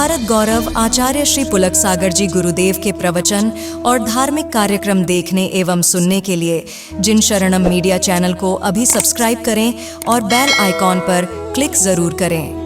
भारत गौरव आचार्य श्री पुलक सागर जी गुरुदेव के प्रवचन और धार्मिक कार्यक्रम देखने एवं सुनने के लिए जिन शरणम मीडिया चैनल को अभी सब्सक्राइब करें और बेल आइकॉन पर क्लिक जरूर करें।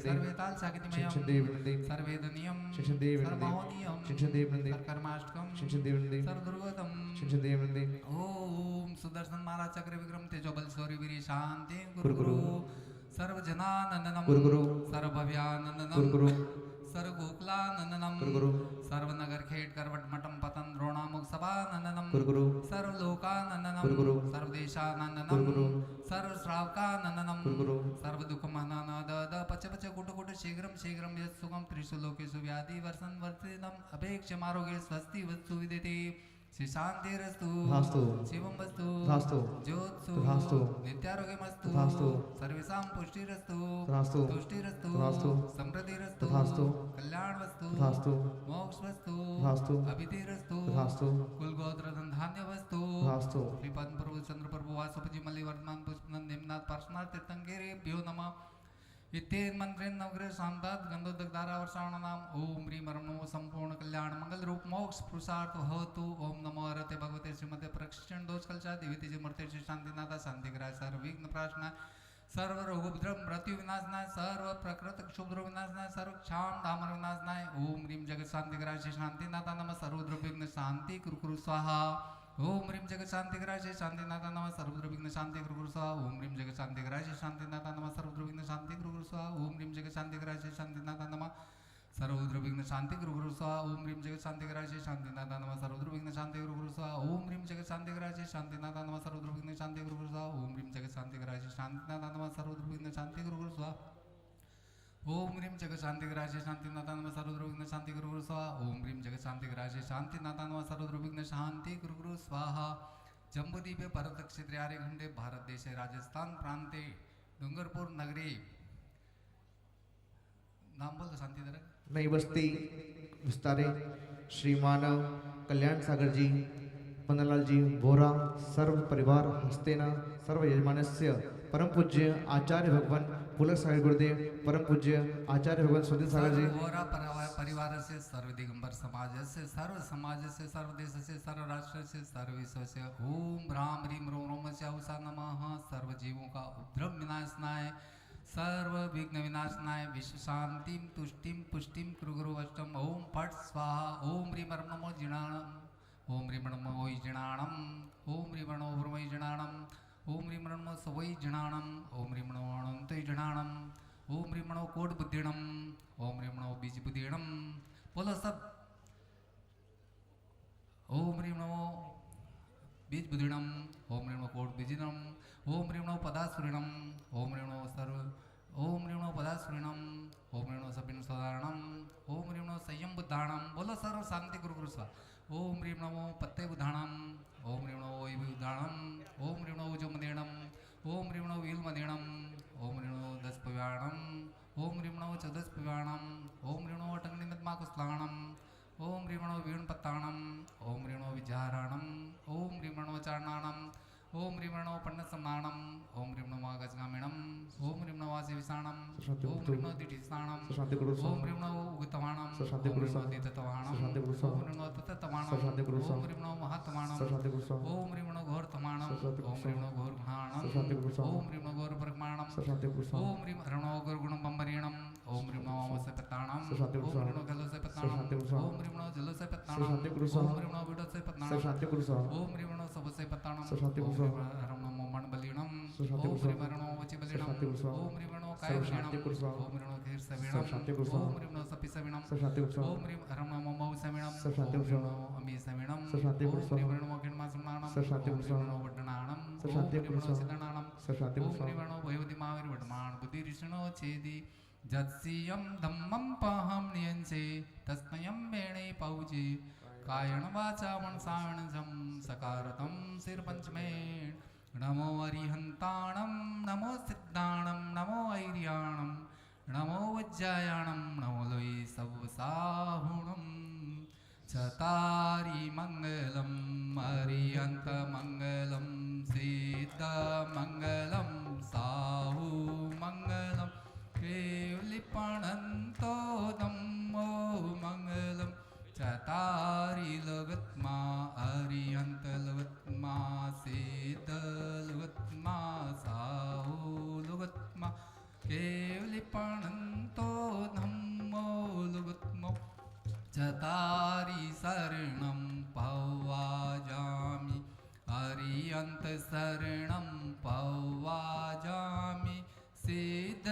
सर्वेताल सागितमयम सर्वेदनियम सर्वमहोनियम सर्वकर्माष्टकम सर्वदुर्गतम ओम सुदर्शन महाराज चक्र विक्रम तेजोबल शौर्य वीर शांति गुरु सर्वजनानंदनम गुरु सर्वभव्यानंदनम गुरु सर्वगोकुलानंदनम गुरु सर्वनगर खेड करवट मठम पतन द्रोणामुख सभानंदनम गुरु सर्वलोकानंदनम गुरु सर्वदेशानंदनम गुरु सर्वश्रावकानंदनम गुरु सर्वदुःखमननद पच पच कुट कुट शीघ्रम शीघ्रम यत् सुखम त्रिषु लोकेषु व्याधि वर्षं वर्धितम अपेक्षमारोग्ये स्वस्ति वस्तु विदिते श्री शांतिरस्तु धास्तु शिवम वस्तु धास्तु ज्योत्सु धास्तु नित्यारोग्यमस्तु धास्तु सर्वेषां पुष्टिरस्तु धास्तु तुष्टिरस्तु धास्तु समृद्धिरस्तु धास्तु कल्याणवस्तु धास्तु मोक्षवस्तु धास्तु अभिधिरस्तु धास्तु कुलगोत्रधन धान्यवस्तु धास्तु श्री पद्म प्रभु चंद्र प्रभु वासुपति मल्ली वर्धमान पुष्पनंद निम्नाथ पार्श्वनाथ तीर्थंकरेभ्यो नमः इत्येन मंत्रेण नवग्रह शांतात गंधोदक धारा वर्षाणाम ओम ह्रीं नमो संपूर्ण कल्याण मंगल रूप मोक्ष पुरुषार्थ होतु ओम नमो हरते भगवते श्रीमते प्रक्षण दोष कलशा देवी जी मूर्ति श्री शांतिनाथा शांतिग्राह सर्व विघ्न प्राशनाय सर्व रोग उपद्रव मृत्यु विनाशनाय सर्व प्रकृत क्षुद्र विनाशनाय सर्व क्षाम धामर विनाशनाय ओम ह्रीं जगत शांतिग्राह श्री शांतिनाथा नमः सर्वद्र विघ्न शांति कुरु स्वाहा ओम ह्रीं जगत शांतिग्राह श्री शांतिनाथा नमः सर्वद्र विघ्न शांति कुरु स्वाहा ओम ह्रीं जगत शांतिग्राह श्री शांतिनाथा नमः सर्वद्र विघ्न शांति कुरु स्वाहा ओम ह्रीं जगत शांतिग्राह श्री शांतिनाथा नमः सर्वद्र विघ्न शांति कुरु स्वाहा ओम ह्रीं जगत शांतिग्राह श्री शांतिनाथा नमः सर्वद्र विघ्न शांति कुरु स्वाहा ओम ह्रीं जगत शांतिग्राह श्री शांतिनाथा नमः सर्वद्र विघ्न शांति कुरु स्वाहा ओम ह्रीं जगत शांतिग्राह श्री शांतिनाथा नमः सर्वद्र विघ्न शांति कुरु स्वाहा ओम ह्रीं जगत शांतिग्राह श्री शांतिनाथा नमः सर्वद्र विघ्न शांति कुरु स्वाहा ओम ह्रीं जगत शांतिग्राह श्री शांतिनाथा नमः सर्वद्र विघ्न शांति कुरु स्वाहा जम्बूद्वीपे भरत क्षेत्रे आर्यखंडे भारत देशे राजस्थान प्रांते डूंगरपुर नगरी नाम बोल तो शांति दर नई बस्ती विस्तारे श्री मानव कल्याण सागर जी पन्नालाल जी बोरा सर्व परिवार हस्तेना सर्व यजमानस्य परम पूज्य आचार्य भगवान पुलक सागर गुरुदेव परम पूज्य आचार्य भगवान सुधीर सागर जी बोरा परिवार से सर्व दिगंबर समाज से सर्व समाज से सर्व देश से सर्व राष्ट्र से सर्व विश्व से ओम राम ह्रीं रोम स्य नमः सर्व जीवों का उपद्रव विनाशनाय सर्व विघ्न विनाशनाय विश्व शांतिम तुष्टिम पुष्टिम कुरु अष्टम ओम फट स्वाहा ओम ह्रीं नमो जिणाणम ओम ह्रीं नमो वै जिणाणम ओम ह्रीं नमो वै जिणाणम ओम ह्रीं नमो सवै जिणाणम ओम ह्रीं नमो अनंत जिणाणम ओम ह्रीं नमो कोट बुद्धिणम ओम ह्रीं नमो बीज बुद्धिणम बोलो सब ओम ह्रीं नमो बीज बुद्धिणम ओम ह्रीं नमो कोट बीजिणम ओम ह्रीं नमो पदासुरिणम ओम ह्रीं नमो सर्व ओम ह्रीं नमो पदासुरिणम ओम ह्रीं नमो सपिन सदारणम ओम ह्रीं नमो संयम बुद्धाणम बोलो सर्व शांति गुरु स्वा ओम ह्रीं नमो पत्ते बुद्धाणम ओम ह्रीं नमो वैभव बुद्धाणम ओम ह्रीं नमो उजमदेणम ओम ह्रीं नमो वीलमदेणम ओम ह्रीं नमो दशपव्याणम ओम ह्रीं नमो चतुष्पव्याणम ओम ह्रीं नमो अटंगनिमद्माकुस्लाणम ओम ह्रीं नमो वीणपत्ताणम ओम ह्रीं नमो विद्यारणम ओम ह्रीं नमो चारणाणम ओम ह्रीं नमो पन्नसमाणम ओम ह्रीं नमो गजगामिणम ओम ह्रीं नमो वासिविसाणम ओम ह्रीं नमो दिठिसाणम ओम ह्रीं नमो उगतवाणम ओम ह्रीं नमो दिततवाणम ओम ह्रीं नमो तततवाणम ओम ह्रीं नमो महातवाणम ओम ह्रीं नमो घोरतवाणम ओम ह्रीं नमो घोरघ्नाणम ओम ह्रीं नमो घोरप्रज्ञाणम ओम ह्रीं नमो घोरगुणबंबरीणम ओम ह्रीं नमो अमोसे पत्ताणम ओम ह्रीं नमो गलोसे पत्ताणम ओम ह्रीं नमो जलोसे पत्ताणम ओम ह्रीं नमो विडोसे पत्ताणम ओम ह्रीं नमो सबसे पत्ताणम ओम ह्रीं नमो मनबलीणम ओम ह्रीं नमो वचि बलीणम ओम ह्रीं नमो काय बलीणम ओम ह्रीं नमो खीर सविणम शांति कुर्सा ओम ह्रीं नमः सपि सविणम सब शांति कुर्सा ओम ह्रीं हरं नमो मौ सविणम सब शांति ओम ह्रीं कुर्सा नमो अमी सविणम सब शांति ओम कुर्सा ह्रीं नमो खिन्मासमाणम सब शांति ओम कुर्सा ह्रीं नमो वड्डनाणम सब ओम शांति ह्रीं नमो कुर्सा सिद्धनाणम सब शांति ओम कुर्सा ह्रीं नमो भयवति महावीर वड्डमान बुद्धिरिषणो छेदि जत्सियं धम्मं पहं नियंसे तस्मयं वेणे पौजे कायण वाचा मनसावणजं सकारतं सिरपंचमेण नमो अरिहन्ताणं नमो सिद्धाणं नमो ऐर्याणं नमो वज्जायाणं नमो लोई सवसाहुणं चतारि मङ्गलं अरिहन्तमङ्गलं सिद्धमङ्गलं साहुमङ्गलं केवलिपणन्तो नमो मङ्गलं चतारि लगत्मा अरिहन्त लगत्मा सिद्धलगत्मा साहुलगत्मा केवलिपणन्तो नमो लगत्मो चतारि शरणं पौवाजामि अरिहन्त शरणं पौवाजामि सिद्ध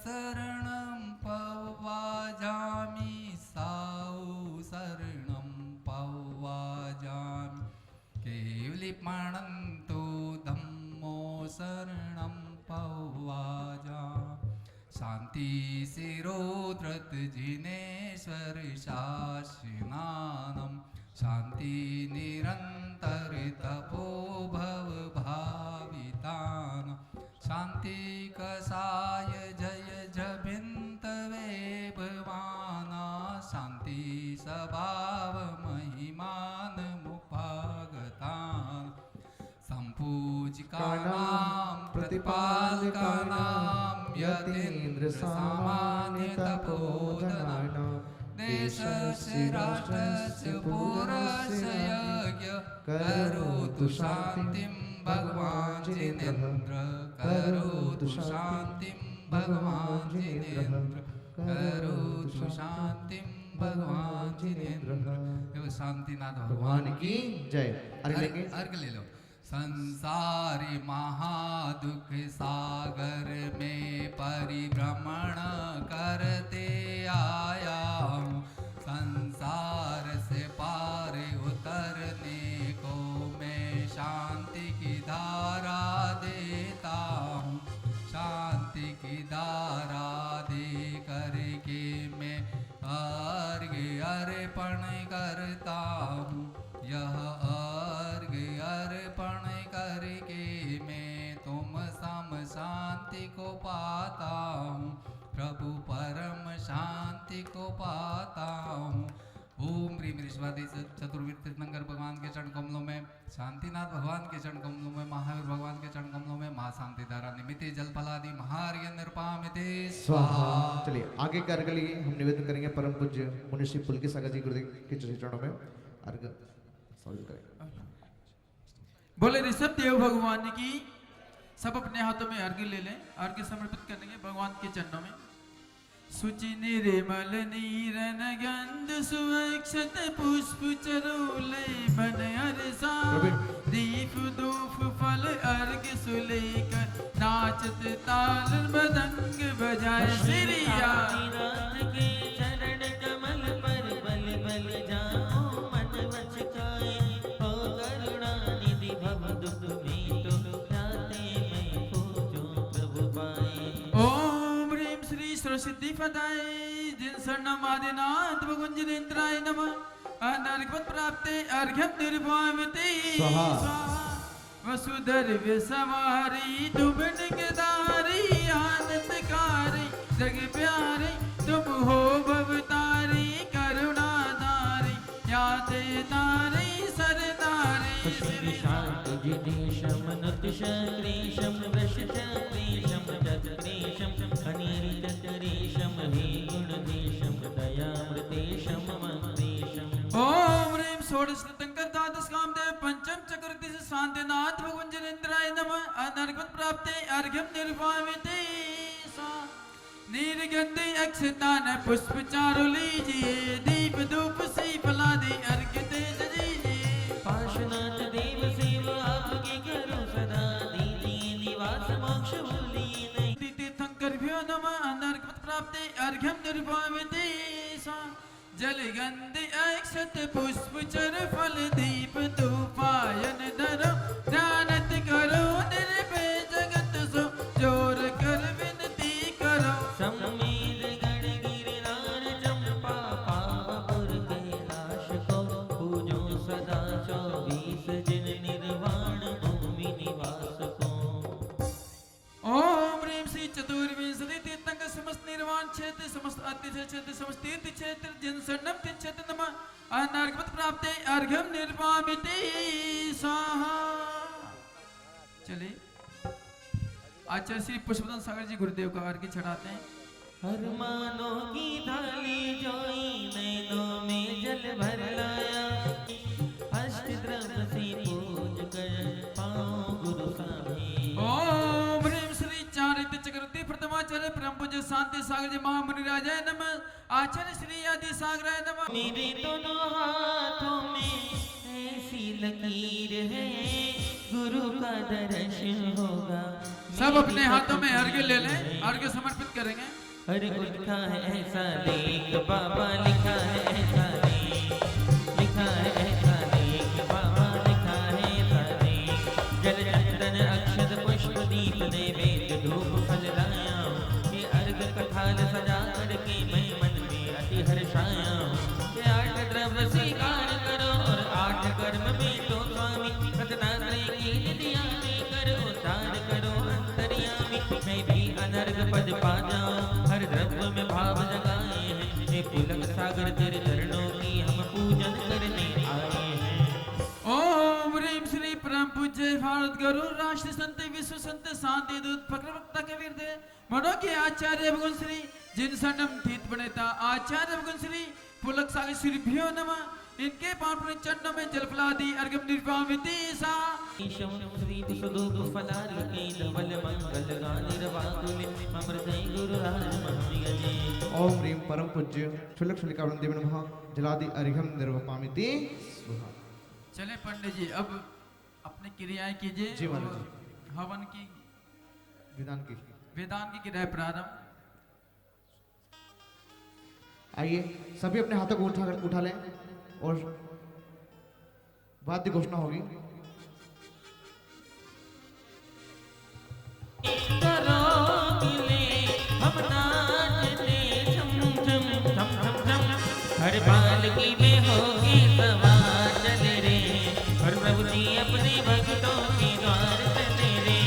शरणं पौवाजामि साहु शरणं पौवाजामि केवलिपणन्तो धम्मो शरणं पौवाजामि शांति शिरोधृत जिनेश्वर शासनानं शांति निरंतर तपो भव भावितानं शांति कसाय जय जभिन्तवे भवाना शांति स्वभाव महिमान मुपागतान् संपूजिकानां प्रतिपालकानां यतीन्द्र सामान्य तपोधनानां देशस्य राष्ट्रस्य पुरस्य यज्ञ करोतु शान्तिं भगवान् जिनेन्द्र करोतु शान्तिं भगवान् जिनेन्द्र करोतु शान्तिं भगवान जिनेन्द्र। शांतिनाथ भगवान की जय। अर्घ लेंगे। अर्घ ले लो। संसारी महादुख सागर में परिभ्रमण करते आया हूँ, संसार से पार उतरने को मैं शांति की धारा देता हूँ, शांति की धारा दे करके मैं अर्घ अर्पण करता हूँ, यह अर्घ अर्पण करके मैं तुम सम शांति को पाता हूँ, प्रभु परम शांति को पाता हूँ। ओम ह्रीं ऋषवादी चतुर्विद तीर्थंकर भगवान के चरण कमलों में, शांतिनाथ भगवान के चरण कमलों में, महावीर भगवान के चरण कमलों में माँ शांति धारा निमित्ते जल फलादि महार्घ्य निरपामिते स्वाहा। चलिए आगे के अर्घ लिए हम निवेदन करेंगे परम पूज्य मुनि श्री पुलकी सागर जी गुरुदेव के चरणों में अर्घ समर्पित करेंगे। बोले ऋषभ देव भगवान की। सब अपने हाथों में अर्घ्य ले लें, अर्घ्य समर्पित करेंगे भगवान के चरणों में। सुचि निर्मल नीरन गंध सुअक्षत पुष्प चरोले बन हरसा, दीप धूप फल अर्घ्य सुलेकर नाचत ताल मृदंग बजाए श्री नाथ के चरण कमल पर बल बल जाओ मन बचकाए, हो करुणा निधि भव दुख में तो जाते मैं पूजो प्रभु पाए। ओम ह्रीं श्री सरस्वती फदाय जिन शरणम आदिनाथ भगवान जिनेन्द्राय नमः। अनर्घ्यं प्राप्ते अर्घ्यं निर्भामिते स्वाहा। वसुधर्व्य सवारी दुबन गदारी आनंदकारी जग प्यारे तुम हो भवतारी करुणाधारी यादे तारी सरदारी श्री शांति जिनेशम नतुषक्रीशम वृषक्रीशम जतक्रीशम अनिर्जतरीशम हे गुणधीशम दयामृतेशम मंत्रेशम। ओम ह्रीं षोडश तीर्थंकर द्वादश कामदेव पंचम चक्रवर्ती शांतिनाथ भगवान जिनेन्द्राय नमः। अनर्घ्यं प्राप्ते अर्घ्यं निर्भामिते निर्गंधे अक्षतान पुष्प चारु लीजिए, दीप धूप सी फलादि अर्घ्य तेज दीजिए। पार्श्वनाथ देव सेव आपकी करो सदा, दीजिए निवास मोक्ष भूलिए नहीं। तीर्थंकर भ्यो नमः। अनर्घ्यं प्राप्ते अर्घ्यम निर्भाविते सा जल गंध अक्षत पुष्प चर फल दीप धूपायन धरो ध्यानत करो निर्भय जगत सो जोर कर विनती करो सम्मीर गण गिरनार चंपा पापुर कैलाश को पूजो सदा 24 जिन निर्वाण भूमि निवास को। ओम ह्रीं श्री चतुर्विंशति तीर्थंक समस्त निर्वाण क्षेत्र समस्त अतिथि क्षेत्र समस्त तीर्थ क्षेत्र जिन शरणम तीर्थ क्षेत्र नमः अनार्घवत प्राप्ते अर्घ्यम निर्वामिते स्वाहा। चलिए आचार्य श्री पुष्पदन सागर जी गुरुदेव का अर्घ्य चढ़ाते हैं। हर मानो की थाली जोई नैनों में जल भर लाया अष्ट द्रव्य से पूज कर पाओ गुरु सामी। ओम ह्रीं श्री चारित्र चक्रवर्ती प्रथमाचार्य परम पूज्य शांति सागर जी महामुनि राजाय नमः आचार्य श्री आदि सागराय नमः। मेरे दोनों हाथों में ऐसी लकीर है गुरु का दर्शन होगा। सब अपने हाथों में अर्घ्य ले लें, अर्घ्य समर्पित करेंगे। हर लिखा है ऐसा लेख बाबा लिखा है ऐसा लेख लिखा है ऐसा लेख बाबा लिखा है ऐसा लेख जल चंदन अक्षत पुष्प दीप नैवेद्य धूप फल लाया ये अर्घ कथाल सजा करके मैं मन में अति हर्षाया ये 8 द्रव्य स्वीकार करो और 8 कर्म में तो स्वामी रत्नात्रय की निधिया में करो उद्धार करो अंतर्यामी मैं भी अनर्घ पद पा जाऊं हर द्रव्य में भाव जगाए हैं ये पुलक सागर तेरे चरणों की हम पूजन करने आए हैं। ओम ह्रीं श्री परम पूज्य भारत गुरु राष्ट्र संत विश्व संत शांति दूत फक्र वक्ता कबीर दे मनो के आचार्य भगवान श्री जिन शरणम तीर्थ प्रणेता आचार्य भगवान श्री पुलक सागर श्री भ्यो नमः इनके पावन चरणों में जलफलादि अर्घ्यम निर्वामिते सा। ईशं श्री सुदूप फलार्के धवल मंगल गानिर्वाकुले मम हृदय गुरु राज महमिगजे। ओम ह्रीं परम पूज्य क्षुल्लक क्षुल्लिकावरण देव नमः जलादि अर्घ्यम निर्वपामिति स्वाहा। चले पंडित जी अब अपनी क्रियाएं कीजिए। जी महाराज और हवन की विधान की वेदांत की क्रिया प्रारंभ। आइए सभी अपने हाथों को उठा लें और वाद्य घोषणा होगी। करो मिले हम नाचते झम झम झम झम झम हर पालकी में होगी सवार चले रे हर प्रभु जी अपने भक्तों के द्वार चले रे।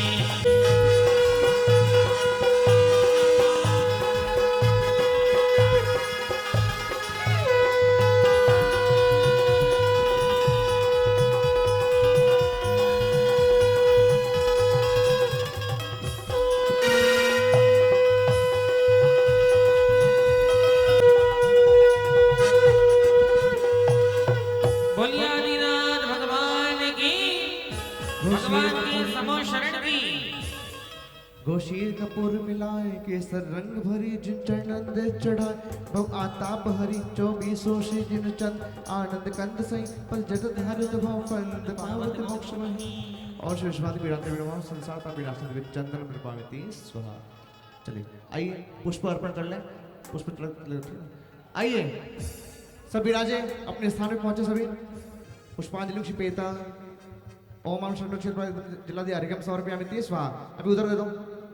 बोलिए आदिनाथ भगवान की भगवान के समो शरण भी। गोशीर कपूर मिलाए केसर रंग भरी जिन चरणन दे चढ़ाए बहु आताप हरि 24 से जिन चंद आनंद कंद सई पल जगत हरित भव फंद पावत मोक्ष मही और शिव शिवादि पीड़ाते विड़वा संसार का पीड़ासन विच चंदन प्रपामिति स्वाहा। चलिए आइए पुष्प अर्पण कर लें। पुष्प आइए सभी राजे अपने स्थान पे पहुंचे सभी पुष्पांजलि क्षिपेता ओम आम शरणो क्षेत्र जलादि अर्घ्यम समर्पयामि स्वाहा। अभी उधर दे दो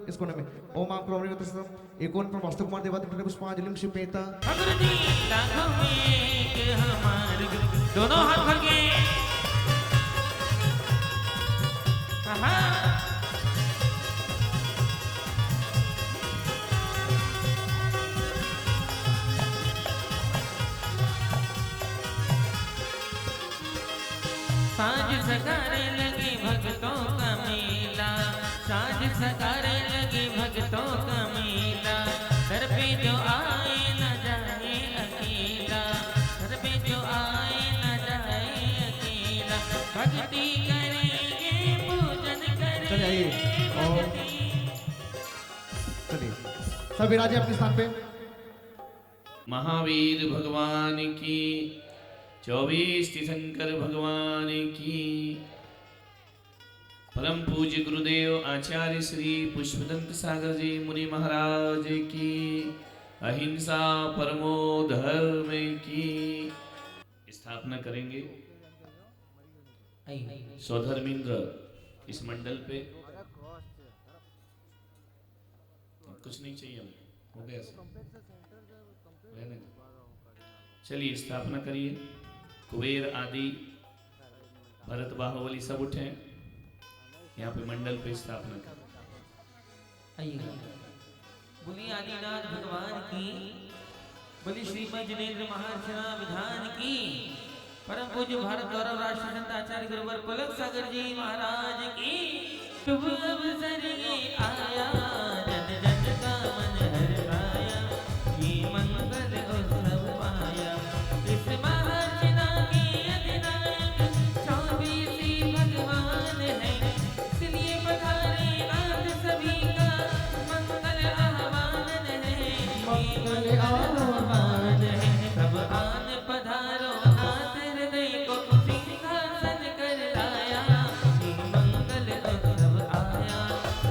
इस कोने में ओम आम प्रभु तस्म एकोन पर वास्तु कुमार देवता पुष्पांजलि क्षिपेता। गुरु जी लाखों में एक हमारे गुरु दोनों हाथ भर के आहा साँझ सगारे लगे भक्तों का मेला साँझ सगारे लगे भक्तों का मेला घर पे जो आए न जाए अकेला घर पे जो आए न जाए अकेला भक्ति करेंगे पूजन चलिए आइए और चलिए सभी राजे अपने स्थान पे। महावीर भगवान की 24 तीर्थंकर भगवान की परम पूज्य गुरुदेव आचार्य श्री पुष्पदंत सागर जी मुनि महाराज की अहिंसा परमो धर्म की स्थापना करेंगे। स्वधर्मेंद्र इस मंडल पे कुछ नहीं चाहिए हमको, हो गया रहने दो। चलिए स्थापना करिए। कुबेर आदि भरत बाहुबली सब उठे यहाँ पे मंडल पे स्थापना कर। बोली आदिनाथ भगवान की, बोली श्रीमद जिनेन्द्र महार्चना विधान की, परम पूज्य भारत गौरव राष्ट्र संत आचार्य गुरुवर पुलक सागर जी महाराज की। शुभ अवसर ये आया, जन जन का मन हर पाया, ये मंगल उत्सव पाया। इस महार्चना के अधिनायक 24 भगवान है, इसलिए पधारे आप सभी का मंगल आह्वान है। मंगल आह्वान है, सब आन पधारो हाथ हृदय को सिंहासन कर लाया। ये मंगल उत्सव आया,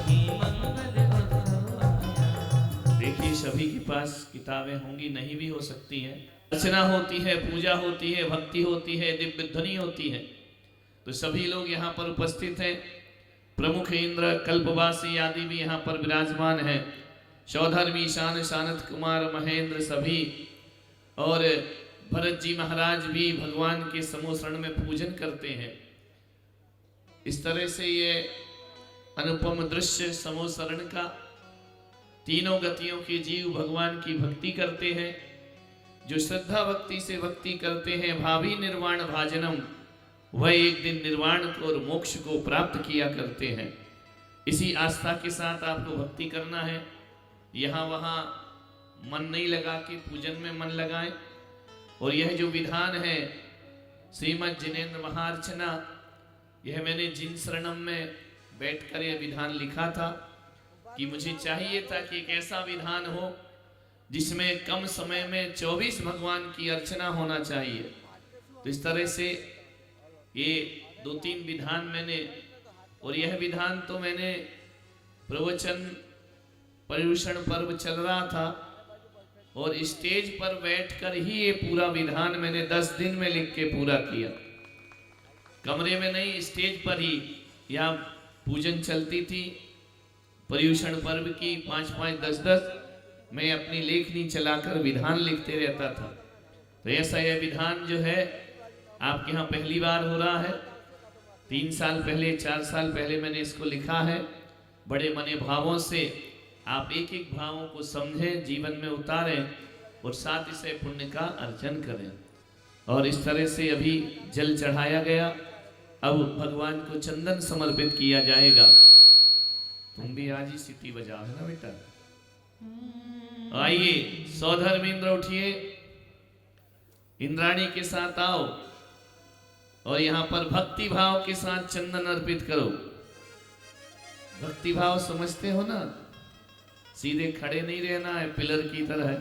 ये मंगल उत्सव आया। देखिए सभी के पास किताबें होंगी, नहीं भी हो सकती है। अर्चना होती है, पूजा होती है, भक्ति होती है, दिव्य ध्वनि होती है। तो सभी लोग यहाँ पर उपस्थित हैं। प्रमुख इंद्र कल्पवासी आदि भी यहाँ पर विराजमान है। चौधर्मी शान शानत कुमार महेंद्र सभी और भरत जी महाराज भी भगवान के समूह शरण में पूजन करते हैं। इस तरह से ये अनुपम दृश्य समूह शरण का, तीनों गतियों के जीव भगवान की भक्ति करते हैं। जो श्रद्धा भक्ति से भक्ति करते हैं, भावी निर्वाण भाजनम, वह एक दिन निर्वाण को और मोक्ष को प्राप्त किया करते हैं। इसी आस्था के साथ आपको भक्ति करना है। यहाँ वहाँ मन नहीं लगा के पूजन में मन लगाएं। और यह जो विधान है श्रीमद जिनेन्द्र महार्चना, यह मैंने जिन शरणम में बैठकर यह विधान लिखा था कि मुझे चाहिए था कि एक ऐसा विधान हो जिसमें कम समय में 24 भगवान की अर्चना होना चाहिए। तो इस तरह से ये 2-3 विधान मैंने, और यह विधान तो मैंने प्रवचन पर्युषण पर्व चल रहा था और स्टेज पर बैठकर ही ये पूरा विधान मैंने 10 दिन में लिख के पूरा किया। कमरे में नहीं, स्टेज पर ही। यहाँ पूजन चलती थी पर्युषण पर्व की, 5-5, 10-10 मैं अपनी लेखनी चलाकर विधान लिखते रहता था। तो ऐसा यह विधान जो है आपके यहाँ पहली बार हो रहा है। 3 साल पहले, 4 साल पहले मैंने इसको लिखा है। बड़े मने भावों से आप एक एक भावों को समझें, जीवन में उतारें और साथ इसे पुण्य का अर्जन करें। और इस तरह से अभी जल चढ़ाया गया, अब भगवान को चंदन समर्पित किया जाएगा। तुम भी आज ही सीटी बजाओ, है ना बेटा? आइए सौधर्मेंद्र उठिए, इंद्राणी के साथ आओ और यहाँ पर भक्ति भाव के साथ चंदन अर्पित करो। भक्ति भाव समझते हो ना? सीधे खड़े नहीं रहना है पिलर की तरह,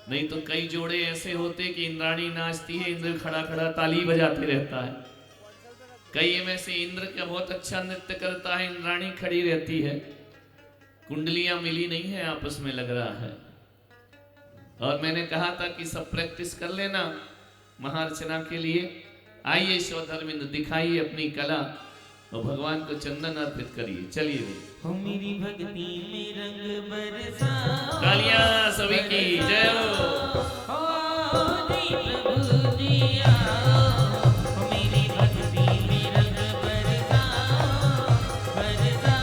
नहीं तो कई जोड़े ऐसे होते कि इंद्राणी नाचती है, इंद्र खड़ा खड़ा ताली बजाते रहता है। कई में से इंद्र का बहुत अच्छा नृत्य करता है, इंद्राणी खड़ी रहती है। कुंडलियां मिली नहीं है, आपस में लग रहा है। और मैंने कहा था कि सब प्रैक्टिस कर लेना महार्चना के लिए। आइए सौधर्मेंद्र, दिखाइए अपनी कला और भगवान को चंदन अर्पित करिए। चलिए भाई, हो मेरी भक्ति में रंग बरसा, तालियां सभी की जय हो। जी प्रभु जी आओ, हो मेरी भक्ति में रंग बरसा, बरसा,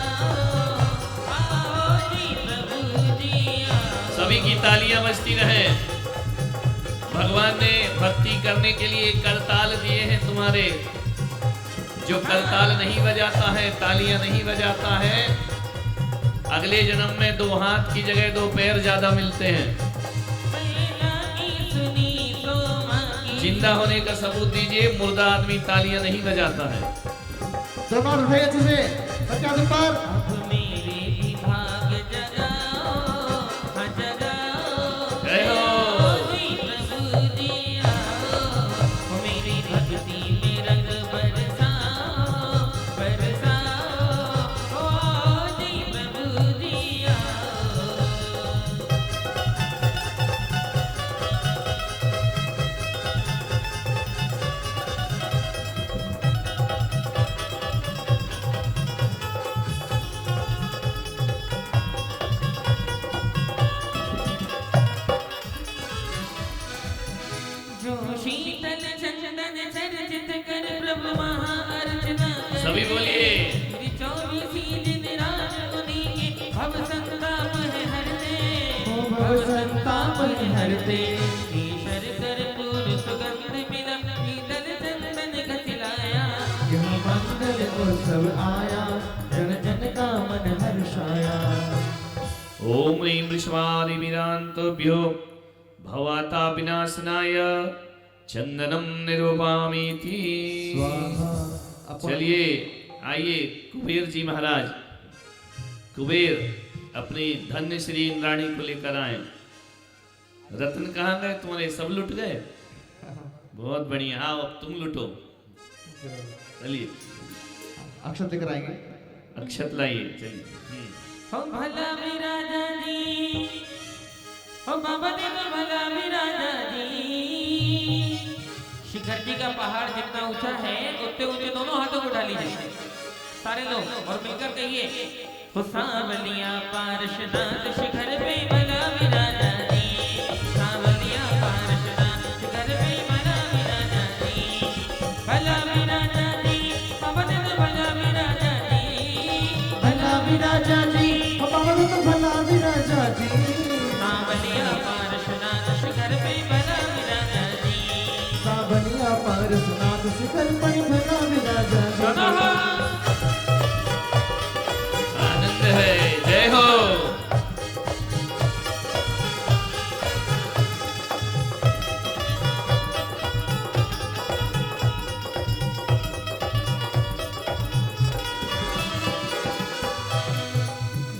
आओ जी प्रभु जी आओ। सभी की तालियां बजती रहे। भगवान ने भक्ति करने के लिए करताल दिए हैं तुम्हारे। जो करताल नहीं बजाता है, तालियां नहीं बजाता है, अगले जन्म में 2 हाथ की जगह 2 पैर ज्यादा मिलते हैं। जिंदा होने का सबूत दीजिए, मुर्दा आदमी तालियां नहीं बजाता है। दरबार उठाइए अच्छे से, बच्चा दरबार। अब मेरे भी भाग जगाओ, हाँ जगाओ, जय हो। जी प्रभु जी आओ, हो मेरी भक्ति में रंग बरसाओ, बरसाओ, ओ जी प्रभु जी आओ। महा अर्चना सभी बोलिए। मेरी 24 दिन रात उन्हीं के भव संताप है हरते, भव संताप है हरते। ईश्वर कर्पूर सुगंध मिला, शीतल चंदन घसिलाया, यह मंगल उत्सव आया, जन जन का मन हर्षाया। ओम ह्रीं वृषभादिवीरान्तभ्यो भवता विनाशनाय चंदनम निरूपामीति। स्वाहा। चलिए आइए कुबेर जी महाराज, कुबेर अपनी धन्य श्री इंद्राणी को लेकर आए। रत्न कहाँ गए तुम्हारे, सब लुट गए? बहुत बढ़िया, आओ अब तुम लुटो। चलिए अक्षत लेकर आएंगे। अक्षत लाइए, चलिए। हो भला भी राजा जी, हो बाबा देव भला भी राजा जी। शिखर जी का पहाड़ जितना ऊंचा है उतने ऊंचे दोनों हाथों को उठा लीजिए सारे लोग और मिलकर कहिए, हो सांवलिया पार्श्वनाथ शिखर पे भला भी राजा जी, सांवलिया पार्श्वनाथ शिखर पे भला भी राजा जी, भला भी राजा जी, बाबा देव भला भी राजा जी, भला भी राजा जी, भला भी राजा जी। सांवलिया पार्श्वनाथ शिखर पे भला भी राजा जी, सांवलिया पार्श्वनाथ शिखर पे भला भी राजा जी। आनंद है, जय हो।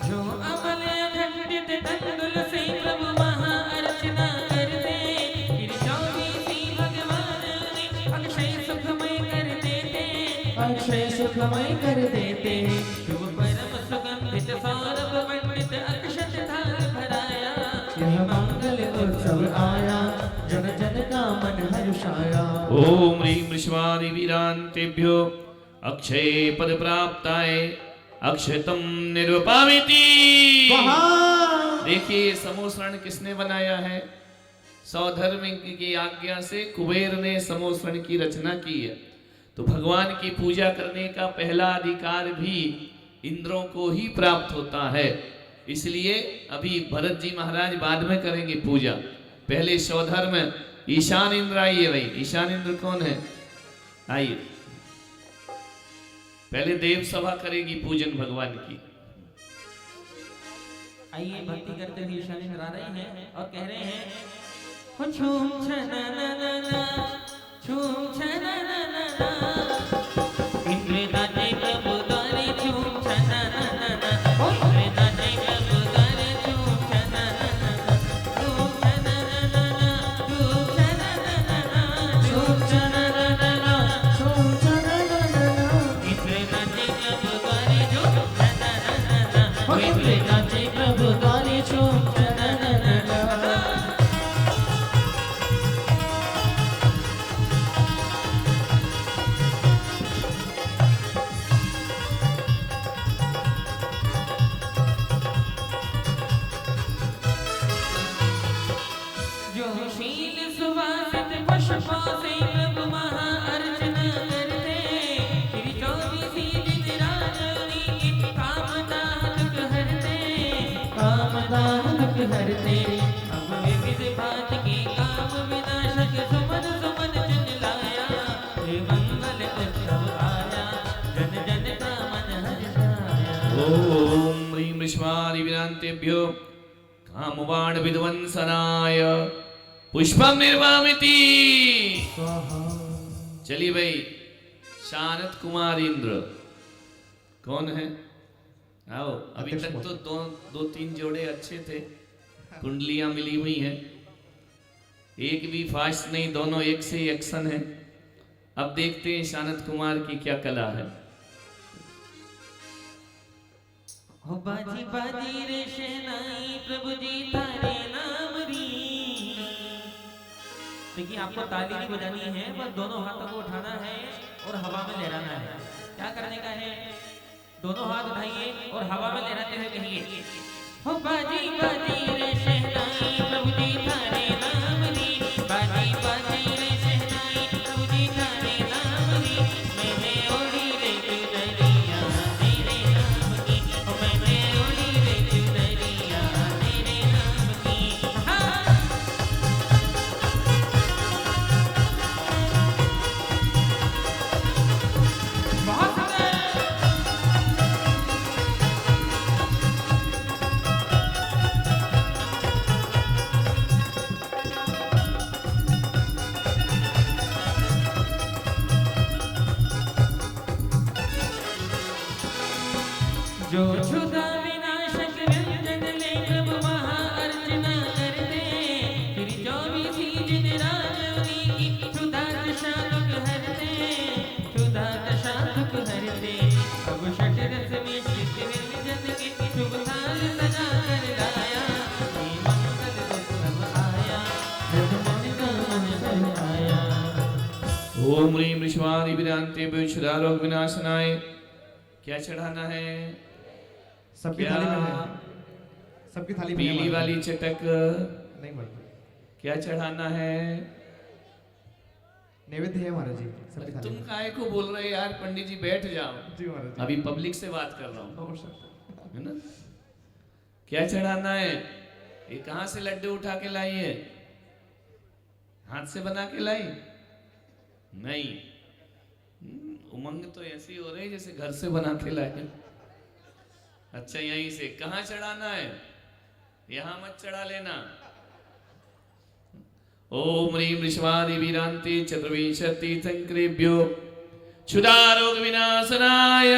जो अमल अखंडित तंदुल से प्रभु महा अर्चना करते, फिर 24 भगवान ने अक्षय सुखमय कर देते, अक्षय सुखमय कर देते। शुभ परम सुगंधित सौरभ मंडित अक्षत थाल भराया, यह मंगल उत्सव आया, जन जन का मन हर्षाया। ओम ह्रीं वृषभादिवीरान्तेभ्यो अक्षय पद प्राप्ताय अक्षतम निरूपामिति। देखिए समूह शरण किसने बनाया है? सौधर्म की आज्ञा से कुबेर ने समूह शरण की रचना की है। तो भगवान की पूजा करने का पहला अधिकार भी इंद्रों को ही प्राप्त होता है। इसलिए अभी भरत जी महाराज बाद में करेंगे पूजा, पहले सौधर्म ईशान इंद्र आइए। भाई ईशान इंद्र कौन है? आइए, पहले देव सभा करेगी पूजन भगवान की। आइए भक्ति करते हुए ईशान इंद्र आ रहे हैं और कह रहे हैं, हो छूम छना ना ना ना, छूम छना ना ना ना, इंद्र नाचे प्रभु द्वारे छूम छना ना ना ना, हो इंद्र नाचे प्रभु द्वारे छूम छना ना ना ना, छूम छना ना ना ना, छूम छना ना ना ना, छूम छना ना ना ना, छूम छना ना ना ना। इंद्र नाचे प्रभु द्वारे छूम छना ना ना ना, हो इंद्र नाचे प्रभु द्वारे छूम छना ना ना ना। जो शील सुवासित पुष्पों से प्रभु महा अर्चना करते, श्री 24 दिन राजनी की कामना दुख हरते, कामना दुख हरते। अब विविध भांत के काम विनाशक सुमन सुमन चुन लाया, हे मंगल उत्सव आया, जन जन का मन हर्षाया। ओम ह्रीं वृषभादिवीरान्तेभ्यो कामबाण विध्वंसनाय पुष्पम निर्वामिति। चलिए भाई, शानत कुमार इंद्र कौन है? आओ, अभी तक तो दो तीन जोड़े अच्छे थे, कुंडलियां मिली हुई हैं, एक भी फास्ट नहीं, दोनों एक से ही एक्शन है। अब देखते हैं शानत कुमार की क्या कला है। हो बाजी बाजी रे शहनाई प्रभु जी तारे नाम री। देखिए आपको ताली नहीं बजानी है, बस दोनों हाथों को उठाना है और हवा में लहराना है। क्या करने का है? दोनों हाथ उठाइए और हवा में लहराते हुए कहिए, हो बाजी बाजी रे शहनाई प्रभु जी तारे नाम री, बाजी बाजी रे शहनाई प्रभु जी तारे नाम री। ओम ह्रीं विश्वानि विरांते विश्वरोग विनाशनाय। क्या चढ़ाना है? सबकी क्या? थाली में है, सबकी थाली में है पीली महाराज। वाली चटक नहीं महाराज, क्या चढ़ाना है? नैवेद्य है महाराज जी, सबकी थाली तुम में। काहे को बोल रहे यार? पंडित जी बैठ जाओ, जी महाराज जी। अभी पब्लिक से बात कर रहा हूँ, अवश्य। है ना? क्या चढ़ाना है? ये कहाँ से लड्डू उठा के लाई है? हाथ से बना के लाई? नहीं, उमंग तो ऐसी हो रही जैसे घर से बना के लाए। अच्छा, यहीं से। कहाँ चढ़ाना है? यहां मत चढ़ा लेना। ओम ह्रीं विश्वानि वीरांते चतुर्विंशति संक्रेभ्यो क्षुधारोग विनाशनाय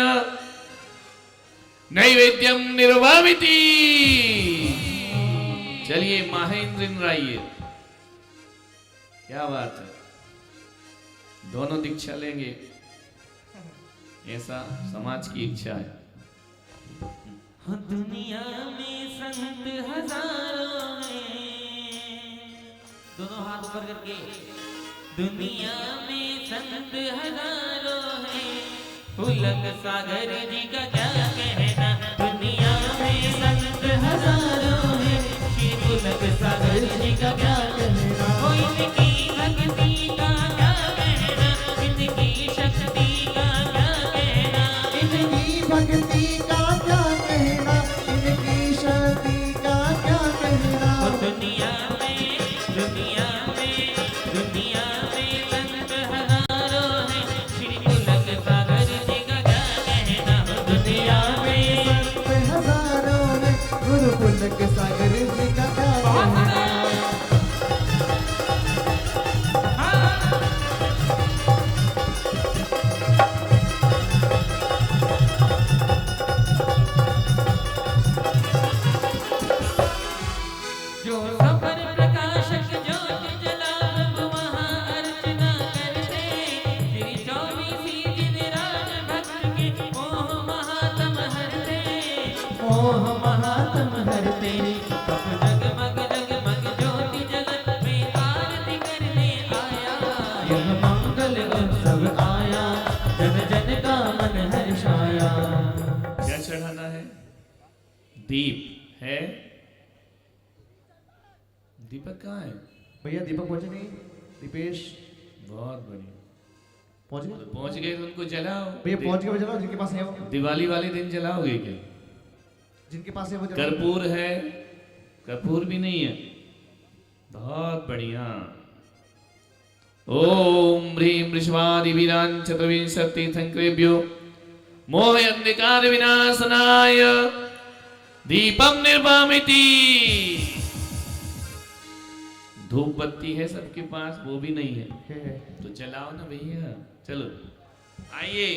नैवेद्यम निर्वामिति। चलिए महेंद्र इंद्राइए। क्या बात है, दोनों दीक्षा लेंगे, ऐसा समाज की इच्छा है। दुनिया में संत हजारों हैं, दोनों हाथ ऊपर करके। दुनिया में संत हजारों हैं, पुलक सागर जी का क्या कहना। दुनिया में संत हजारों हैं, श्री पुलक सागर जी का क्या कहना। ओ इनकी भक्ति का क्या कहना, इनकी शक्ति का क्या कहना। इनकी भक्ति का क्या कहना, इनकी शक्ति का क्या कहना। और दुनिया में संत हजारों हैं, श्री पुलक सागर जी का क्या कहना। दुनिया में संत हजारों हैं, गुरु पुलक सागर जी का क्या कहना। जो सफर प्रकाशक ज्योत जला वहाँ अर्चना करते, श्री 24 दिन रात भक्त के मोह महात्म हरते। मोह महात्म हरते, अब जगमग जगमग ज्योति जगत में आरती करने आया। यह मंगल उत्सव आया, जन जन का मन हर्षाया। क्या चढ़ाना है? दीप है? दीपक कहाँ है? भैया दीपक पहुंचे नहीं? दीपेश बहुत बढ़िया, पहुंच गए? पहुंच गए तो उनको जलाओ। भैया पहुंच गए, चलो जिनके पास है वो, दिवाली वाले दिन जलाओगे क्या? जिनके पास है वो जलाओ। कर्पूर है? कर्पूर भी नहीं है। बहुत बढ़िया। ओम ह्रीं विश्वानि वीरान् चतुर्विंशति संक्रेभ्यो मोह अंधकार विनाशनाय दीपम निर्वामिति। धूप बत्ती है सबके पास? वो भी नहीं है है। तो जलाओ ना भैया। चलो आइए,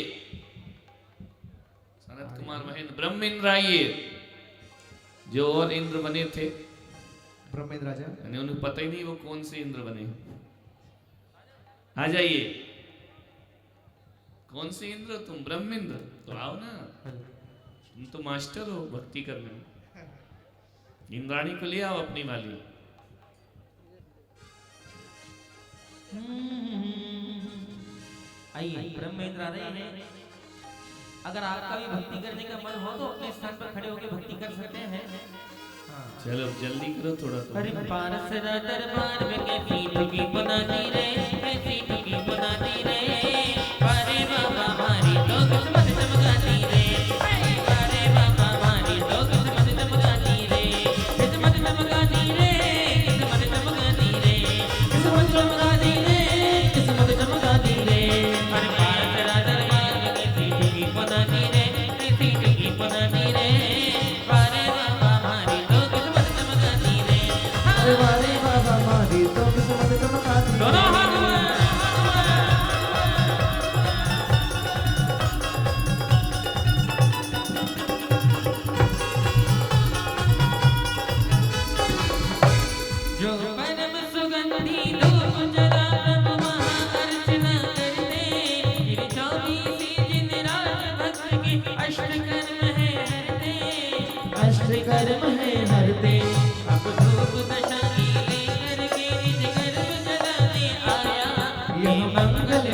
सनत कुमार महेंद्र ब्रह्म इंद्र आइए, जो और इंद्र बने थे, ब्रह्मेंद्र राजा। यानी उन्हें पता ही नहीं वो कौन से इंद्र बने। आ जाइए। कौन से इंद्र? तुम ब्रह्म इंद्र? तो आओ ना, तुम तो मास्टर हो भक्ति करने में। इंद्राणी को ले आओ अपनी वाली। आइए, ब्रह्मेंद्र आ रहे हैं। अगर आपका भी भक्ति करने का मन हो तो अपने स्थान पर खड़े होकर भक्ति कर सकते हैं। चलो जल्दी करो थोड़ा तो। अरे पारस दरबार में कैसी टुकी बनाती रे, कैसी टुकी बनाती रे। अरे बाबा हमारी तो किस्मत चमकाती रे, अरे बाबा हमारी तो किस्मत चमकाती रे, किस्मत चमकाती रे, किस्मत चमकाती रे, किस्मत चमकाती रे, किस्मत चमकाती रे। अरे पारस दरबार में कैसी टुकी बनाती रे, कैसी टुकी बनाती रे। अरे बाबा हमारी तो किस्मत चमकाती रे। अरे वारे बाबा मारी तो किस्मत चमकाती। दोनों हाथ में। जो परम सुगंधी धूप जला प्रभु वहाँ अर्चना करते, फिर 24 दिन रात भक्त के अष्टकर्म है हरते, अष्टकर्म है हरते। अब धूप दशा की लेकर के निज गर्भ जलाने आया, यह मंगल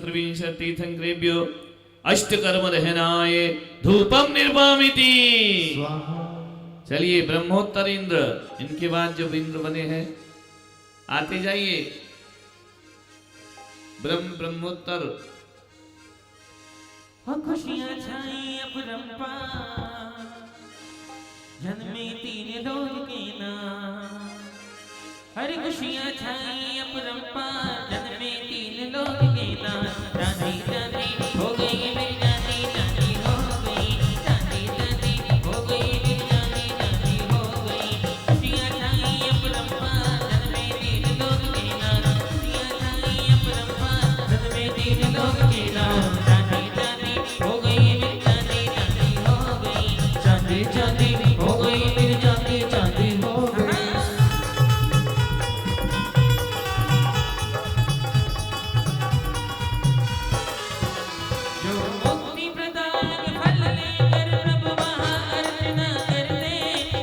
तीर्थंकरेभ्यो अष्टकर्म रहनाय धूपम निर्वामिति। स्वाहा। चलिए ब्रह्मोत्तर इंद्र, इनके बाद जो इंद्र बने हैं आते जाइए। ब्रह्मोत्तर हो खुशियाँ छाई अपरंपार, जन्मे तीन लोग के नाम। हर खुशियाँ छाई अपरंपार, जन्मे तीन लोग के नाम। चांदी चांदी हो गई मेरी चांदी, चांदी हो गई। चांदी चांदी हो गई मेरी चांदी, चांदी हो गई। खुशियाँ छाई अपरंपार, जन्मे तीन लोग के नाम। खुशियाँ छाई अपरंपार, जन्मे तीन लोग के नाम। चांदी चांदी हो गई मेरी चांदी, चांदी हो गई। चांदी चांदी हो गई मेरी चांदी, चांदी हो गई। जो मुक्ति प्रदायक फल लेकर प्रभु वहाँ अर्चना करते,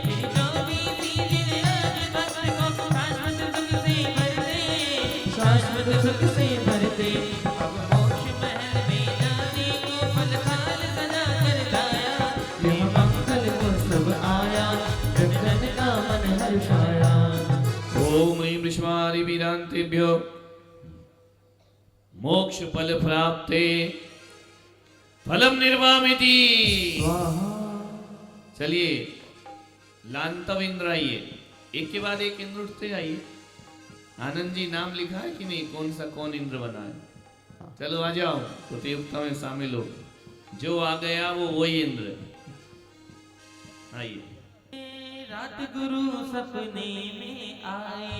फिर जो भी दिन राज भक्त को शाश्वत सुख से भरते, शाश्वत सुख से भरते। अब मोक्ष महल में जाने को फल थाल सजा कर लाया, यह मंगल को सब आया, जन जन का मन हर्षाया। ओम ह्रीं विश्वारि वीरांतेभ्यो मोक्ष फल प्राप्ते फलम निर्वामिति। स्वाहा। चलिए लांतव इंद्र आइए, एक के बाद एक इंद्र उठते आइए। आनंद जी नाम लिखा है कि नहीं, कौन इंद्र बना है? चलो आ जाओ, प्रतियोगिता में शामिल हो। जो आ गया वो वही इंद्र है। आइए। रात गुरु सपने में आए,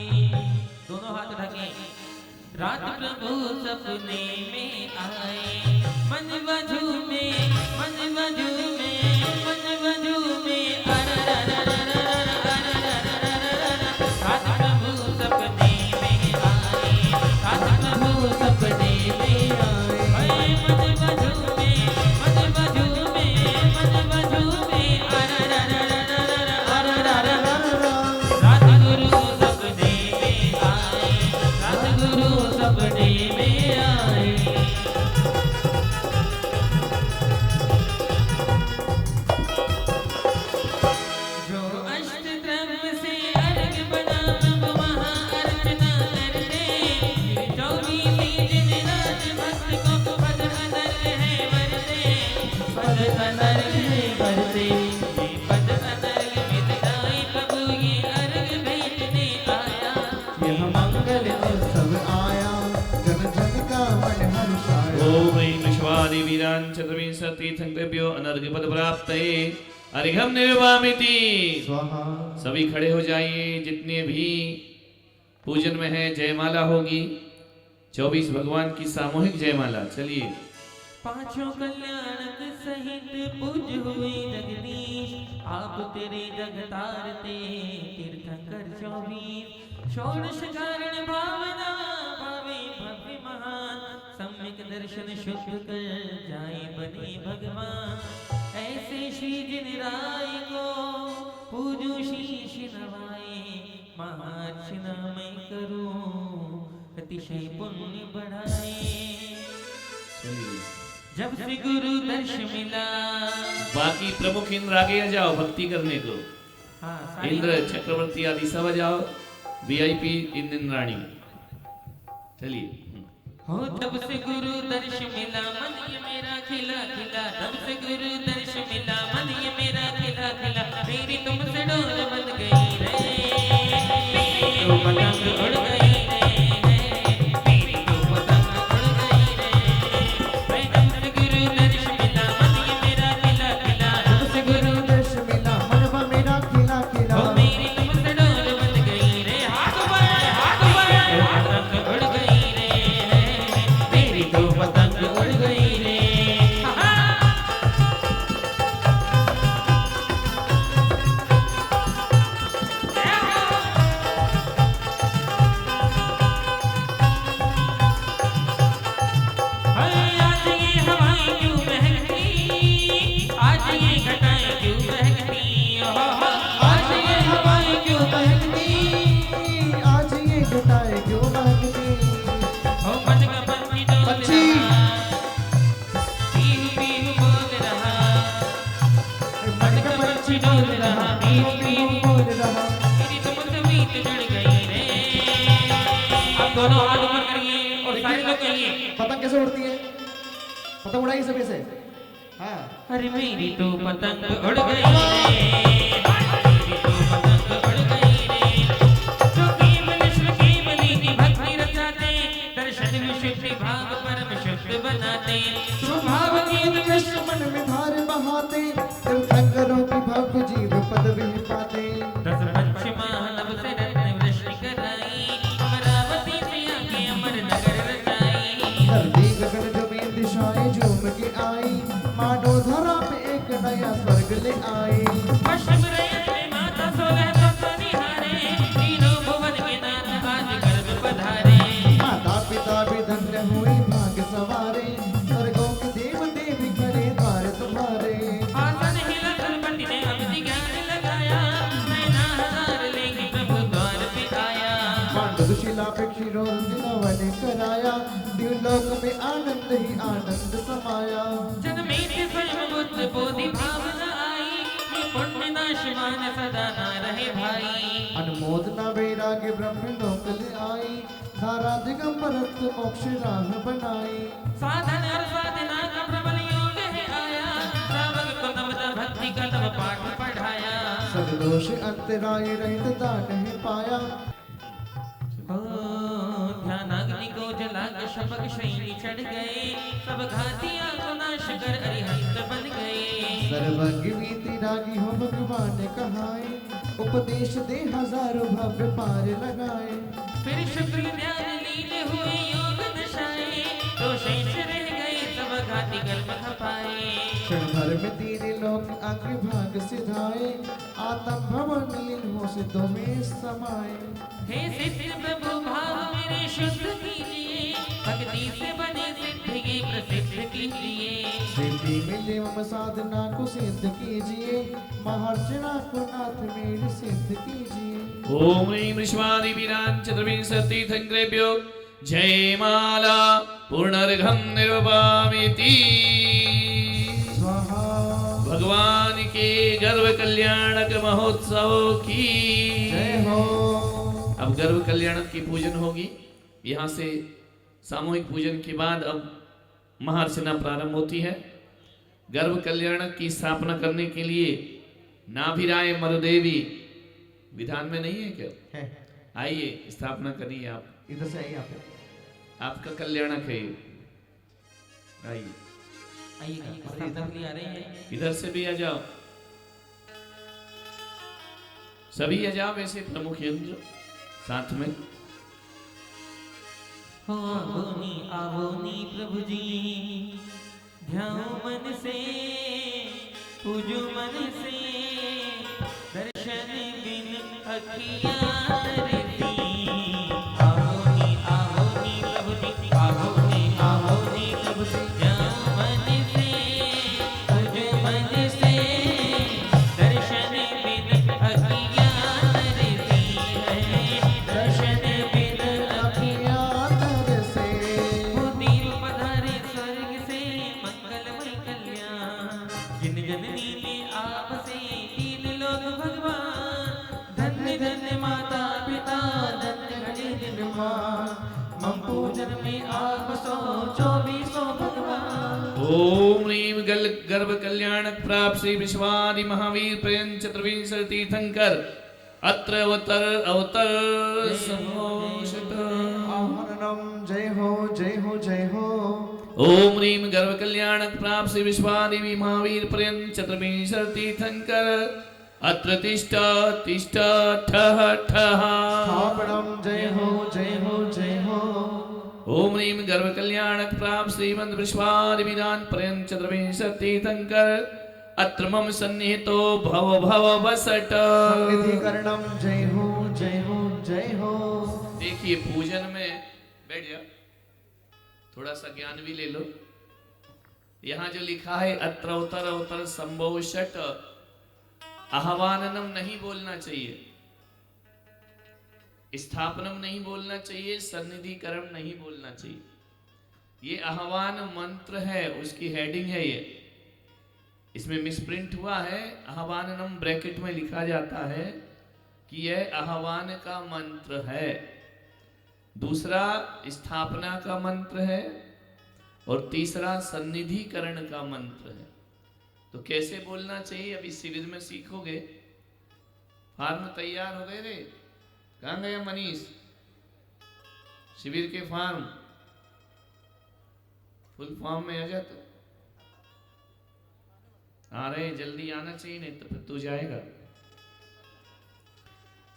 दोनों हाथ ढके। रात प्रभु सपने में आए, मन वजू में, मन वजू में, मन वजू में। रात प्रभु सपने में आए, रात प्रभु सपने में आए। मन वजू में, मन वजू में, मन वजू में। रात गुरु सपने में आए, रात गुरु सपने में आए। जो अष्ट द्रव्य से अर्घ बना प्रभु वहाँ अर्चना करते, फिर 24 दिन रात भक्त को पद अनर्घ है वरते, पद अनर्घ है वरते। ये पद अनर्घ मिल जाए प्रभु ये अर्घ भेजने आया, यह मंगल उत्सव आया, जन जन का मन हर्षाया। ओम ह्रीं विश्वारि वीरान् चतुर्विंशति तीर्थंकरेभ्यो अनर्घ्य पद प्राप्ते अर्घ्यम निर्वामिति। स्वाहा। सभी खड़े हो जाइए, जितने भी पूजन में है। जयमाला होगी 24 भगवान की सामूहिक जयमाला। चलिए। पांचों कल्याणक सहित पूज हुए जगदीश, आप तेरे जग तारते तीर्थंकर 24। षोडश कारण भावना भावे भव्य महान, सम्यक दर्शन शुद्ध कर जाए बने भगवान। ऐसे श्री जिन राय को पूजो शीश नवाए, महार्चना मैं करूं अतिशय पुण्य बढ़ाए। चलिए। जब से गुरु दर्श मिला। बाकी प्रमुख इंद्र आगे आ जाओ भक्ति करने को। हाँ, सारी इंद्र चक्रवर्ती आदि सब आ जाओ। वीआईपी इंद्राणी। चलिए। हो जब से गुरु दर्श मिला मन ये मेरा खिला खिला, जब से गुरु दर्श मिला मन ये मेरा खिला खिला। मेरी तुमसे डोर बन गई रे, तो पतंग उड़ गई रे, मेरी तो पतंग उड़ गई रे। मैं जब से गुरु दर्श मिला मन ये मेरा खिला खिला, जब से गुरु दर्श मिला मनवा मेरा खिला खिला। हो मेरी तुमसे डोर बन गई रे, हाथ बढ़ाए हाथ बढ़ाए। पतंग उड़ गई रे, मेरी तो पतंग उड़ गई रे। आज ये हवाएं क्यों महकती, आज ये घटाएं क्यों महकती, आज ये हवाएं क्यों महकती, आज ये घटाए क्यों महकती। हो मन का पंछी डोल पंछी। रहा पक्षी डोल रहा मेरी मेरी बोल रहा मेरी तुम तबीयत जड़ गई रे। अब दोनों हाथ ऊपर करिए और सारे लोग कहिए पतंग कैसे उड़ती है? पतंग उड़ाई सभी से। हाँ अरे मेरी तो पतंग उड़ गई रे, मेरी तो पतंग उड़ गई रे। जो केवल श्री केवली की भक्ति रचाते, दर्शन विशुद्धि भाव परम शुद्ध बनाते। स्वभाव गीत कृष्ण मन में धार बहाते तीर्थंकरों की भव्य जीव पदवी पाते। दस पंचमानव से रत्न वृष्टि कराई, अमरावती से आके अमर नगर रचाई। धरती गगन जमीन दिशाएं झूम के आई, मानो धरा पे एक नया स्वर्ग ले आई। पश्चिम रैयत में माता सोलह तत्व निहारे, तीनों भुवन के नाथ आज गर्भ पधारे। माता पिता भी धन्य हुए भाग्य सवारे, स्वर्गों के देव देवी करे द्वार तुम्हारे। आसन हिला सरपति ने अमिति ज्ञान लगाया, नैना हजार लेके प्रभु द्वार पे आया। पांडव शिला पे क्षीरोन कराया, दिवलोक में आनंद ही आनंद समाया। जन्मे से स्वयं बुद्ध बोधि भावना आई, ये पुण्य नाशवान सदा ना रहे भाई। अनुमोदना वैराग्य ब्रह्म लोक ले आई, धारा दिगंबरत्व मोक्ष राह बनाई। साधन और साधना का प्रबल योग है आया, श्रावक को नवदा भक्ति का तब पाठ पढ़ाया। सब दोष अंतराय रहित दान है पाया। ध्यानाग्नि को जला के शबक शैली चढ़ गए, सब घातियां को नाश कर अरिहंत बन गए। सर्वज्ञ वीति रागी हो भगवान कहाए, उपदेश दे हजारों भव्य पार लगाए। फिर शुक्र ध्यान लीन हुए योग दशाएं, तो शेष रह गए सब घाती कर्म खपाए। क्षण भर में तीन लोक अंग भाग सिधाए, आत्म भवन लीन हो सिद्धों में समाए। हे सिद्ध प्रभु भाव मेरे शुद्ध कीजिए, भक्ति से बने सिद्ध ये प्रसिद्ध कीजिए। सिद्धि मिले मम साधना को सिद्ध कीजिए, महार्चना को नाथ मेरी सिद्ध कीजिए। ओम ह्रीं विश्वादि वीरान् चतुर्विंशति तीर्थंकरेभ्यो जय माला पूर्णर्घं निर्वपामिति। स्वाहा भगवान के गर्भ कल्याणक महोत्सव की जय हो। अब गर्भ कल्याणक की पूजन होगी। यहाँ से सामूहिक पूजन के बाद अब महार्चना प्रारंभ होती है। गर्भ कल्याणक की स्थापना करने के लिए नाभिराय मरुदेवी विधान में नहीं है क्या? है आइए स्थापना करिए आप। इधर से आइए आप। आपका कल्याणक है ये। आइए आइएगा, स्थापना के लिए आ रहे हैं। इधर से भी आ जाओ, सभी आ जाओ। वैसे प्रमुख यंत्र साथ में। हो आवोनी प्रभु जी, ध्याओ मन से, पूजो मन से, दर्शन बिन अखियाँ तरसी। आवोनी प्रभु जी, आवोनी प्रभु जी, ध्याओ मन से, पूजो मन से, दर्शन बिन अखियाँ तरसी है, दर्शन बिन अखियाँ तरसे। हो देव पधारे स्वर्ग से, मंगलमय कल्याण। जिन जननी में आप से तीन लोग भगवान, धन्य धन्य माता पिता, धन्य घड़े दिन माँ। मम पूजन में आप सो 24 भगवान। ओम ह्रीं गर्भ कल्याणक प्राप्त श्री विश्वादि महावीर प्रियं चतुर्विंशति तीर्थंकर अत्र अवतर समोषित। आह्वानम जय हो जय हो जय हो। ओम ह्रीं गर्भ कल्याणक प्राप्त श्री विश्वादेवी महावीर पर्यंत चतुर्विंशति तीर्थंकर अत्र तिष्ठ तिष्ठ ठः ठः। स्थापनम जय हो जय हो जय हो। ओम ह्रीं गर्भ कल्याणक प्राप्त श्रीमद विश्वादेवी विधान पर्यंत चतुर्विंशति तीर्थंकर अत्र मम सन्निहितो भव भव वसट। सन्निधिकरणम जय हो जय हो जय हो। देखिए पूजन में बैठ जाओ, थोड़ा सा ज्ञान भी ले लो। यहाँ जो लिखा है अत्र उत्तर उत्तर संभव षट, आह्वाननम नहीं बोलना चाहिए, स्थापनम नहीं बोलना चाहिए, सन्निधिकरण नहीं बोलना चाहिए। ये आह्वान मंत्र है, उसकी हेडिंग है ये। इसमें मिसप्रिंट हुआ है, आह्वाननम ब्रैकेट में लिखा जाता है कि यह आह्वान का मंत्र है, दूसरा स्थापना का मंत्र है और तीसरा सन्निधिकरण का मंत्र है। तो कैसे बोलना चाहिए अभी शिविर में सीखोगे। फार्म तैयार हो गए रे? कहाँ गया मनीष? शिविर के फार्म फुल फॉर्म में आ जा। तो आ रहे, जल्दी आना चाहिए, नहीं तो फिर तू जाएगा।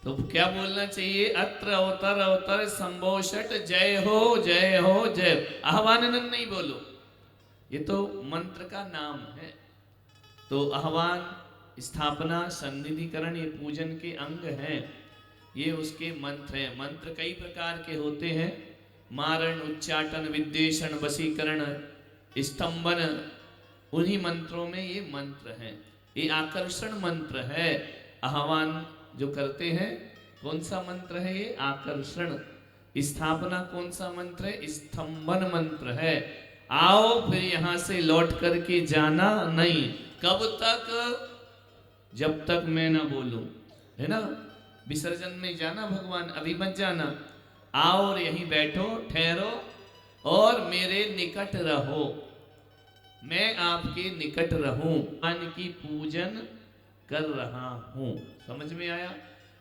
तो क्या बोलना चाहिए? अत्र अवतर अवतर संभोषट जय हो जय हो जय। आह्वानन नहीं बोलो, ये तो मंत्र का नाम है। तो आह्वान, स्थापना, सन्निधिकरण ये पूजन के अंग हैं, ये उसके मंत्र हैं। मंत्र कई प्रकार के होते हैं, मारण, उच्चाटन, विद्वेषण, वशीकरण, स्तंभन, उन्हीं मंत्रों में ये मंत्र हैं। ये आकर्षण मंत्र है। आह्वान जो करते हैं, कौन सा मंत्र है ये? आकर्षण। स्थापना कौन सा मंत्र है? स्तंभन मंत्र है। आओ फिर यहां से लौट करके जाना नहीं। कब तक? जब तक मैं ना बोलूं, है ना। विसर्जन में जाना भगवान, अभी मत जाना। आओ और यहीं बैठो, ठहरो और मेरे निकट रहो, मैं आपके निकट रहूं, भगवान की पूजन कर रहा हूं। समझ में आया?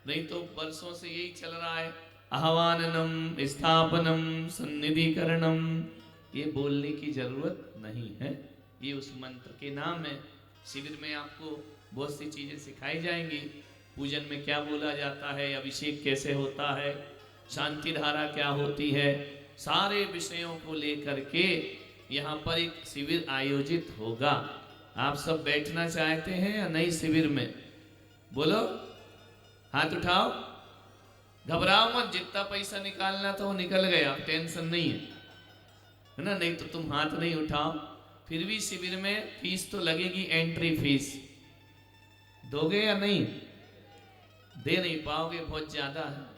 नहीं तो वर्षों से यही चल रहा है, आह्वाननम, स्थापनम, सन्निधिकरणम। ये बोलने की जरूरत नहीं है, ये उस मंत्र के नाम है। शिविर में आपको बहुत सी चीजें सिखाई जाएंगी। पूजन में क्या बोला जाता है, अभिषेक कैसे होता है, शांति धारा क्या होती है, सारे विषयों को लेकर के यहाँ पर एक शिविर आयोजित होगा। आप सब बैठना चाहते हैं या नहीं शिविर में? बोलो, हाथ उठाओ, घबराओ मत। जितना पैसा निकालना था वो निकल गया, टेंशन नहीं है ना। नहीं तो तुम हाथ नहीं उठाओ। फिर भी शिविर में फीस तो लगेगी, एंट्री फीस दोगे या नहीं? दे नहीं पाओगे, बहुत ज्यादा है।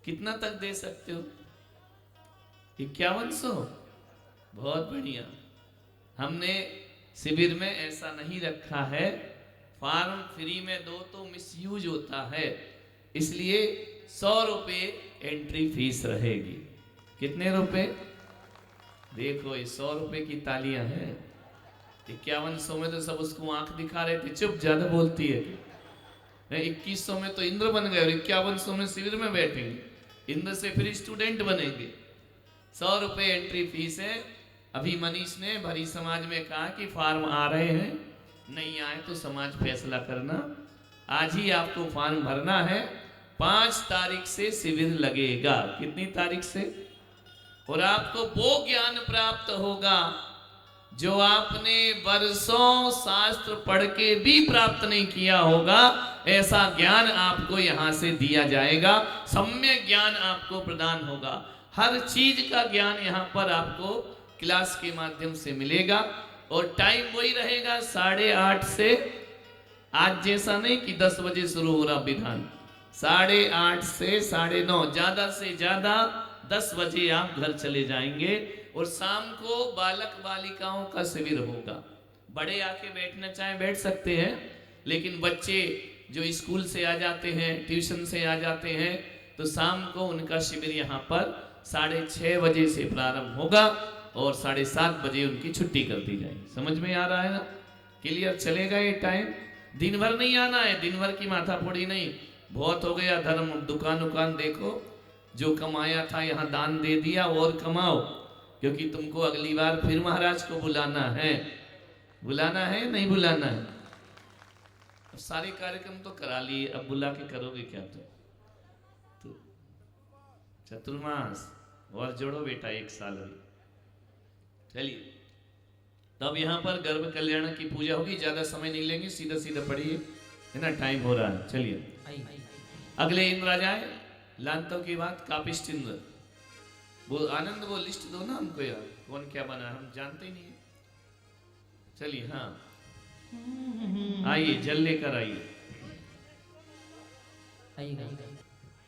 कितना तक दे सकते हो? 5100? बहुत बढ़िया। हमने शिविर में ऐसा नहीं रखा है, फार्म फ्री में दो तो मिसयूज होता है, इसलिए 100 रुपये एंट्री फीस रहेगी। कितने रुपए? देखो ये 100 रुपये की तालियां हैं। 5100 में तो सब उसको आंख दिखा रहे थे, चुप, ज्यादा बोलती है। 2100 में तो इंद्र बन गए और 5100 में शिविर में बैठेंगे। इंद्र से फिर स्टूडेंट बनेंगे। 100 रुपये एंट्री फीस है। अभी मनीष ने भरी समाज में कहा कि फार्म आ रहे हैं, नहीं आए तो समाज फैसला करना। आज ही आपको फॉर्म भरना है। 5 तारीख से शिविर लगेगा। कितनी तारीख से? और आपको वो ज्ञान प्राप्त होगा जो आपने वर्षों शास्त्र पढ़ के भी प्राप्त नहीं किया होगा। ऐसा ज्ञान आपको यहाँ से दिया जाएगा, सम्यक ज्ञान आपको प्रदान होगा। हर चीज का ज्ञान यहाँ पर आपको क्लास के माध्यम से मिलेगा। और टाइम वही रहेगा 8:30 से। आज जैसा नहीं कि 10 बजे शुरू हो रहा विधान, 8:30 से 9:30, ज्यादा से ज्यादा 10 बजे आप घर चले जाएंगे। और शाम को बालक बालिकाओं का शिविर होगा। बड़े आके बैठना चाहे बैठ सकते हैं, लेकिन बच्चे जो स्कूल से आ जाते हैं, ट्यूशन से आ जाते हैं, तो शाम को उनका शिविर यहाँ पर 6:30 बजे से प्रारंभ होगा और 7:30 बजे उनकी छुट्टी कर दी जाएगी। समझ में आ रहा है ना? क्लियर चलेगा ये टाइम? दिन भर नहीं आना है, दिन भर की माथाफोड़ी नहीं। बहुत हो गया धर्म, दुकान उकान देखो, जो कमाया था यहाँ दान दे दिया, और कमाओ, क्योंकि तुमको अगली बार फिर महाराज को बुलाना है। बुलाना है नहीं बुलाना है? अब सारे कार्यक्रम तो करा लिए, अब बुला के करोगे क्या? तो चतुर्मास और जोड़ो बेटा, 1 साल अभी। चलिए, तब यहाँ पर गर्भ कल्याण की पूजा होगी। ज्यादा समय नहीं लेंगे, सीधा सीधा पढ़िए, है ना, टाइम हो रहा है। चलिए, अगले इंद्र आ जाए। लांतों की बात, कापिष्ट इंद्र। वो आनंद, वो लिस्ट दो ना हमको यार, कौन क्या बना है, हम जानते ही नहीं है। चलिए, हाँ आइए, जल लेकर आइए।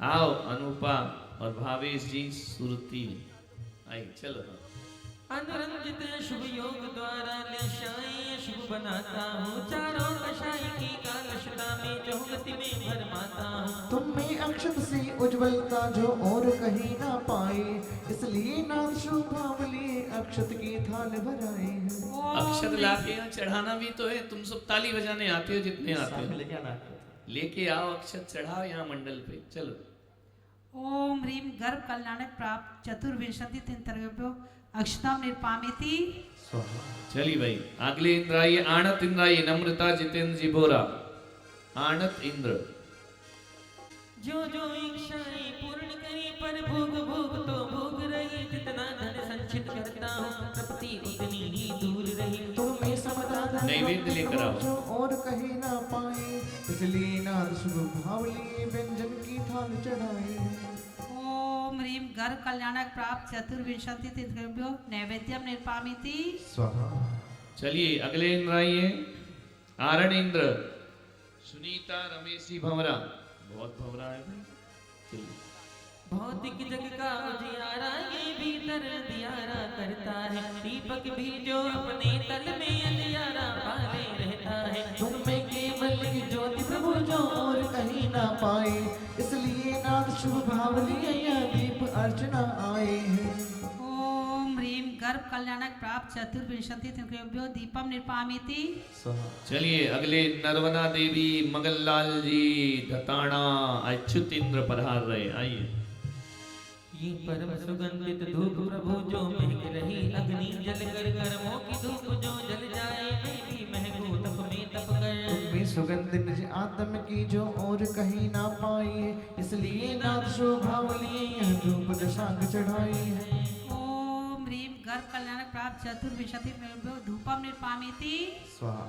आओ अनुपा और भावेश जी, सुरती आइए। चलो, हाँ अनुरंजित शुभ योग द्वारा निशाएं शुभ बनाता हूँ। चारों कषाय की कालशता में जो गति में भरमाता हूँ। तुम में अक्षत से उज्ज्वलता जो और कहीं ना पाए, इसलिए नाथ शोभावली अक्षत की थाल भराए हैं। अक्षत लाके यहाँ चढ़ाना भी तो है। तुम सब ताली बजाने आते हो जितने आते हो, लेके आओ अक्षत चढ़ाओ यहाँ मंडल पे। चलो। ओम ह्रीम गर्भ कल्याणक प्राप्त चतुर्विंशति तिंतर्भ्यो अक्षताम निर्पामिति। चलिए भाई अगले इंद्र आइए। आणत इंद्र आइए। नम्रता जितेंद्र जी बोरा। आणत इंद्र। जो जो इच्छाएं पूर्ण करी पर भोग भोग तो भोग रही। जितना धन संचित करता हूँ तृप्ति उतनी ही दूर रही। तुम में समता धन नैवेद्य लेकर आओ। जो और कहीं ना पाए, इसलिए नाथ शुभ भावली व्यंजन की थाल चढ़ाए हैं। ओम ह्रीम गर्भ कल्याणक प्राप्त चतुर्विंशति तिंतर्भ्यो नैवेद्यम निर्पामिति। स्वाहा। चलिए अगले इंद्र आइए। आरण इंद्र। सुनीता रमेश जी भंवरा। बहुत भंवरा है भाई। चलिए। भौतिक जग का उजियारा ये भीतर दियारा करता है। दीपक भी जो अपने तल में अंधियारा पाले रहता है। तुम में केवल की ज्योति प्रभु जो और कहीं ना पाए, इसलिए नाथ शुभ भावली यहाँ दीप अर्चना आए हैं। ओम ह्रीम गर्भ कल्याणक प्राप्त चतुर्विंशति तिंतर्भ्यो दीपम निर्पामिति। चलिए अगले नर्मदा देवी मगनलाल जी धताना अच्युत इंद्र पधार रहे। आइए। ये परम सुगंधित धूप प्रभु जो महक रही। अग्नि जल कर कर्मों की धूप जो जल जाए। मैं भी महकूं तप में तप कर। में सुगंध निज आत्म की जो और कहीं ना पाए, इसलिए नाथ शोभावली यहाँ धूप दशांग चढ़ाई है। ओम ह्रीम गर्भ कल्याणक प्राप्त चतुर्विंशति तिंतर्भ्यो धूपम निर्पामिति। स्वाहा।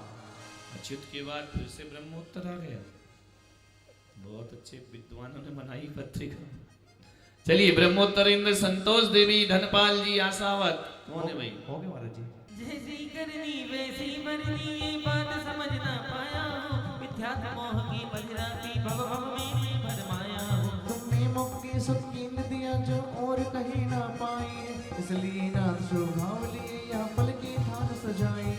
अच्युत के बाद फिर से ब्रह्मोत्तर आ गया। बहुत अच्छे विद्वानों ने बनाई पत्रिका। चलिए ब्रह्मोत्तर इंद्र संतोष देवी धनपाल जी आशावत। कौन है भाई? हो गए महाराज जी। जैसी करनी वैसी मरनी ये बात समझ ना पाया हूँ। मिथ्यात्व मोह की बजरा की भव भव में भरमाया हूँ। तुमने मुक्ति सुख की नदियाँ जो और कहीं ना पाए, इसलिए नाथ शोभावली यहाँ पल की थाल सजाई।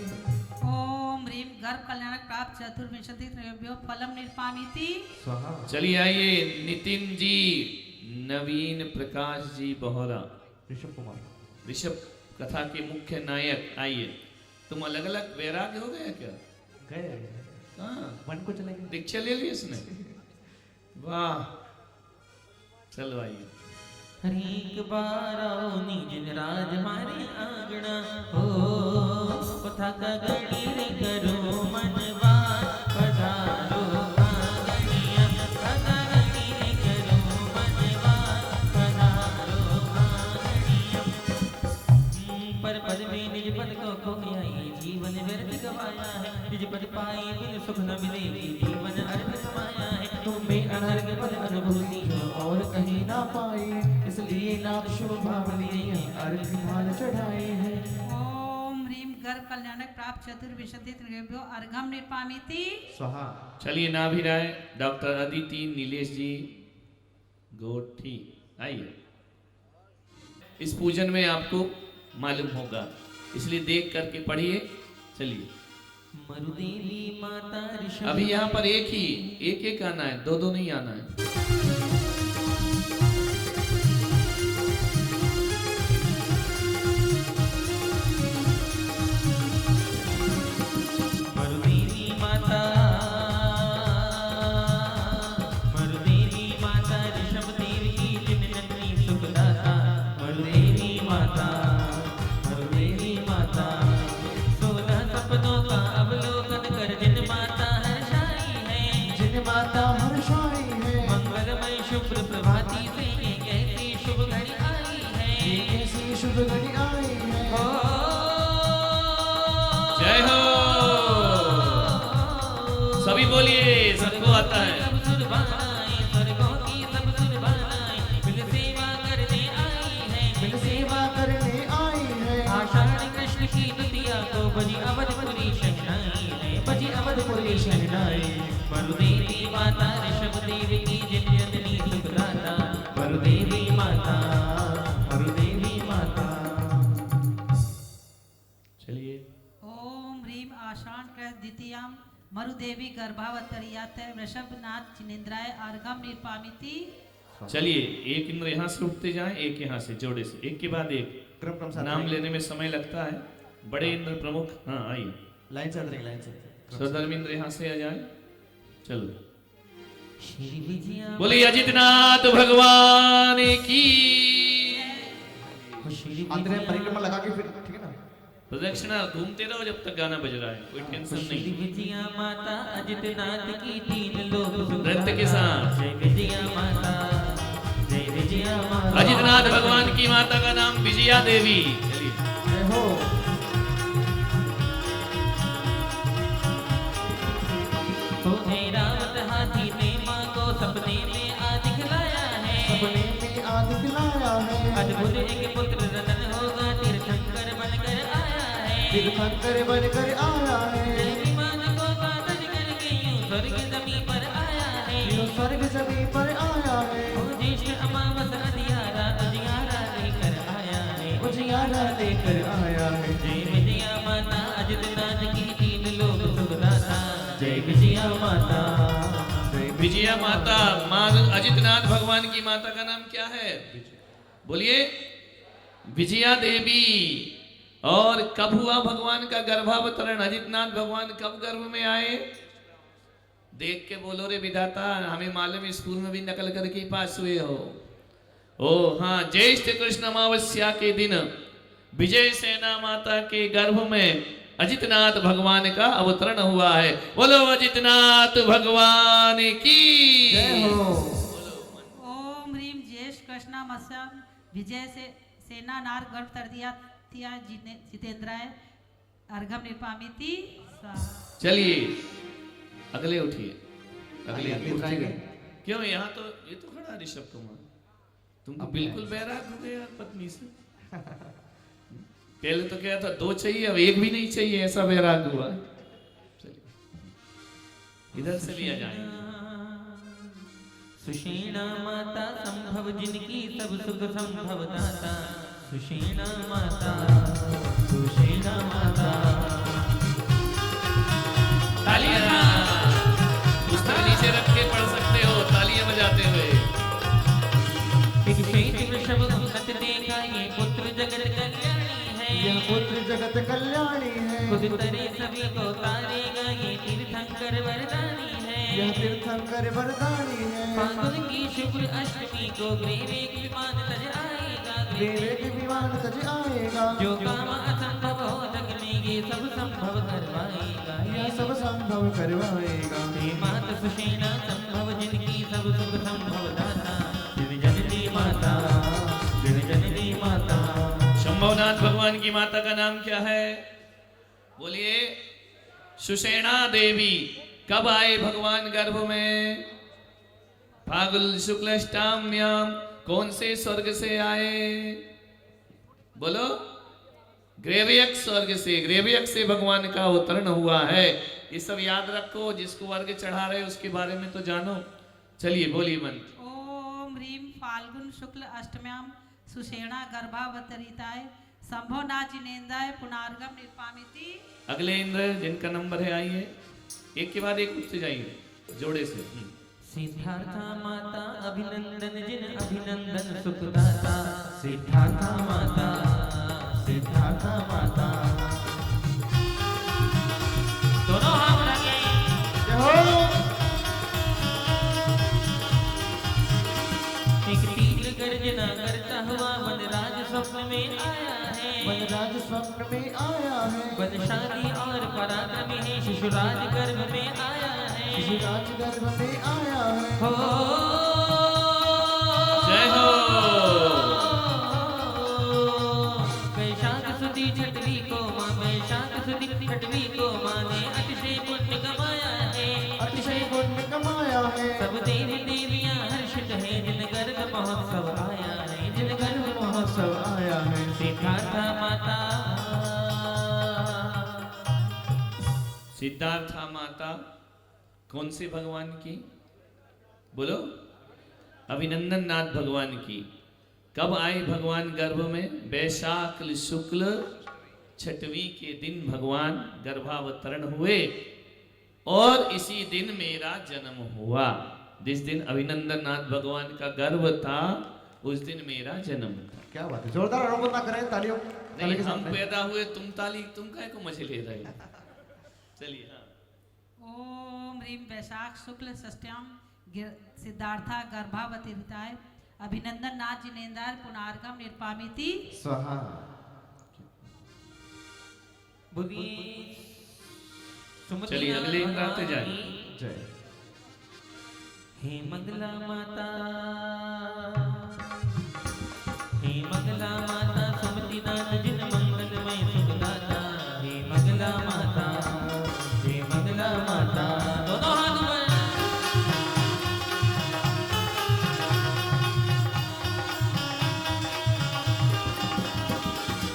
ओम ह्रीम गर्भ कल्याणक प्राप्त चतुर्विंशति तिंतर्भ्यो फलम निर्पामिति। स्वाहा। चलिए आइए नितिन जी नवीन प्रकाश जी बोहरा। ऋषभ कुमार। ऋषभ कथा के मुख्य नायक। आइए। तुम अलग अलग वैराग्य हो गया क्या? गए हाँ वन को चले गए। दीक्षा ले ली इसने। वाह। चलो आइए। हर एक बार आओ निज राज हमारे आंगना हो। कथा का गणी रे करो मनवा पधारो आंगनिया। कथा गणी रे करो मनवा पधारो आंगनिया। पर पद में निज पद को खोया ये जीवन व्यर्थ गवाया है। निज पद पाए बिन सुख न मिले जीवन अर्थ समाया है। तुम में अनर्घ पद अनुभूति जो और कहीं ना पाए, इसलिए नाथ शोभावली यहाँ अर्घ थाल चढ़ाए हैं। ओम ह्रीम गर्भ कल्याणक प्राप्त चतुर्विंशति तिंतर्भ्यो अर्घम निर्पामिति। स्वाहा। चलिए नाभिराय डॉक्टर अदिति नीलेश जी गोठी। आइए। इस पूजन में आपको मालूम होगा, इसलिए देख करके पढ़िए। चलिए। मरुदेवी माता ऋषभ। अभी यहाँ पर एक एक आना है, दो दो नहीं आना है। मरुदेवी माता। मरुदेवी माता ऋषभ देव की जननी सुखदाता। मरुदेवी माता। मरुदेवी माता। 16 सपनों का अवलोकन कर जिन माता हर्षाई है। जिन माता हर्षाई है। मंगलमय शुभ्र प्रभाती से एक ऐसी शुभ घड़ी आई है। एक ऐसी शुभ घड़ी आई है। जय हो। सभी बोलिए, सबको आता है। सब सुर बनाए स्वर्गों की सब सुर बनाए। बिल सेवा करने आई है। बिन सेवा करने आई है। आषाढ़ कृष्ण की द्वितीया को बजी अवधपुरी शहनाई है। बजी अवधपुरी शहनाई। मरुदेवी माता ऋषभ देव की जिन जननी सुखदाता। मरुदेवी माता। मरुदेवी माता। विजयाम मरुदेवी गर्भावतरियात वृषभनाथ जिनेन्द्राय अर्घम निर्पामिति। चलिए एक इंद्र यहाँ से उठते जाएं, एक यहाँ से जोड़े से, एक के बाद एक। क्रम क्रम साथ नाम लेने में समय लगता है। बड़े इंद्र प्रमुख, हाँ आइए। लाइन से अंदर लाइन से स्वधर्मेंद्र यहाँ से आ जाए। चलो श्री विजया बोलिए अजितनाथ भगवान की। श्री अंदर में परिक्रमा लगा के फिर ठीक है ना। प्रदक्षिणा घूमते रहो जब तक गाना बज रहा है, कोई टेंशन श्री नहीं। विजया माता अजितनाथ की तीन लोग नृत्य के साथ जय विजया माता, जय विजया माता। अजितनाथ भगवान की माता का नाम विजया देवी। चलिए जय हो। तो ऐरावत हाथी ने माँ को सपने में आ दिखलाया है। सपने में आदि दिलाया है। अद्भुत एक पुत्र रतन होगा तीर्थंकर बनकर आया है। तीर्थंकर बनकर आया है। जय विमान को बादल करके यूं स्वर्ग जमीन पर आया है। जो स्वर्ग जमीन पर आया है। ओ ज्येष्ठ अमावस अधियारा उजियारा लेकर आया है। उजियारा लेकर आया है। जय विजया माता अजितनाथ की तीन लोग सुखदाता। जय विजया माता। विजया माता, माँ अजितनाथ भगवान की माता का नाम क्या है? बोलिए विजया देवी। और कब हुआ भगवान का गर्भावतरण? अजितनाथ भगवान कब गर्भ में आए? देख के बोलो रे विधाता, हमें मालूम स्कूल में भी नकल करके ही पास हुए हो। ओ हाँ, ज्येष्ठ कृष्ण अमावस्या के दिन विजय सेना माता के गर्भ में अजितनाथ भगवान का अवतरण हुआ है। बोलो अजितनाथ भगवान की जय हो। ओम ह्रीम ज्येष्ठ कृष्णा मत्स्याम विजय से सेना नार गर्भ तर्दिया जितेंद्राय अर्घम निर्पामिति। चलिए अगले उठिए, अगले अगले उठिए। उठाएंगे। क्यों यहाँ तो ये तो खड़ा ऋषभ कुमार, तुमको बिल्कुल बैराग हो गया पत्नी से। पहले तो क्या था, दो चाहिए, अब एक भी नहीं चाहिए, ऐसा बैराग हुआ। चलिए इधर से भी आ जाएंगे। सुषेणा माता संभव जिनकी सब सुख संभव दाता। सुषेणा माता, सुषेणा माता। तालियां पुस्तक नीचे रख के पढ़ सकते हो, तालियां बजाते हुए। एक श्वेत वृषभ उन्नत देखा, ये पुत्र जगत कल्याणी है। यह पुत्र जगत कल्याणी है। खुद तरे सभी को तारेगा, ये तीर्थंकर वरदानी है। यह तीर्थंकर वरदानी है। फागुन की शुक्ल अष्टमी को ग्रेवे के विमान तज आएगा। देवे के विमान तज आएगा। जो काम असंभव हो लगने ये सब संभव करवाएगा। यह सब संभव करवाएगा। हे मात सुषेणा संभव जिनकी सब सुख संभव दाता। जिन जननी माता, जिन जननी माता। शंभवनाथ भगवान की माता का नाम क्या है? बोलिए सुषेणा देवी। कब आए भगवान गर्भ में? फागुन शुक्ल अष्टम्याम। कौन से स्वर्ग से आए? बोलो ग्रेवयक स्वर्ग से। ग्रेवयक से भगवान का अवतरण हुआ है। ये सब याद रखो, जिसको वर्ग चढ़ा रहे उसके बारे में तो जानो। चलिए बोलिए मंत्र। ओम ह्रीम फाल्गुन शुक्ल अष्टम्याम सुषेणा गर्भावतरिताय संभवनाथ जिनेन्द्राय पुनार्गम निर्पामिति। अगले इंद्र जिनका नंबर है, आइए एक के बाद एक उठते जाइए जोड़े से। सिद्धार्था माता अभिनंदन जिन अभिनंदन सुखदाता। सिद्धार्था माता, सिद्धार्था माता। दोनों हाथ लगे। जय हो। एक तीर गर्जना करता हुआ वनराज स्वप्न में आया है। वनराज स्वप्न में आया है। बलशाली और पराक्रमी है, शिशुराज गर्भ में आया है। शिशुराज गर्भ में आया है। हो जय हो। वैशाख सुदी छठवी को माँ, वैशाख सुदी छठवी को माँ ने अतिशय पुण्य कमाया है। अतिशय पुण्य कमाया है। सब देवी देवियाँ हर्षित है, जिन गर्भ महोत्सव आया है। जिन गर्भ महोत्सव आया है। सिद्धार्था माता। सिद्धार्था माता कौन से भगवान की? बोलो अभिनंदन नाथ भगवान की। कब आए भगवान गर्भ में? वैशाख शुक्ल छठवीं के दिन भगवान गर्भावतरण हुए। और इसी दिन मेरा जन्म हुआ। जिस दिन अभिनंदन नाथ भगवान का गर्भ था उस दिन मेरा जन्म था। क्या बात है, जोरदार आरोप ना करें, तालियों नहीं, हम पैदा हुए तुम तुम काय को मजे ले रहे हो। चलिए हाँ। ओम ह्रीम वैशाख शुक्ल षष्ट्याम सिद्धार्था गर्भावतीर्ताय अभिनंदन नाथ जिनेन्द्राय पुनार्गम निर्पामिति स्वाहा। चलिए अगले इंद्राते जाए। जय। हे मंगला माता, हे मंगला माता सुमति दान जिन मंगलमय सुखदाता। हे मंगला माता, हे मंगला माता। दोनों हाथ ऊपर।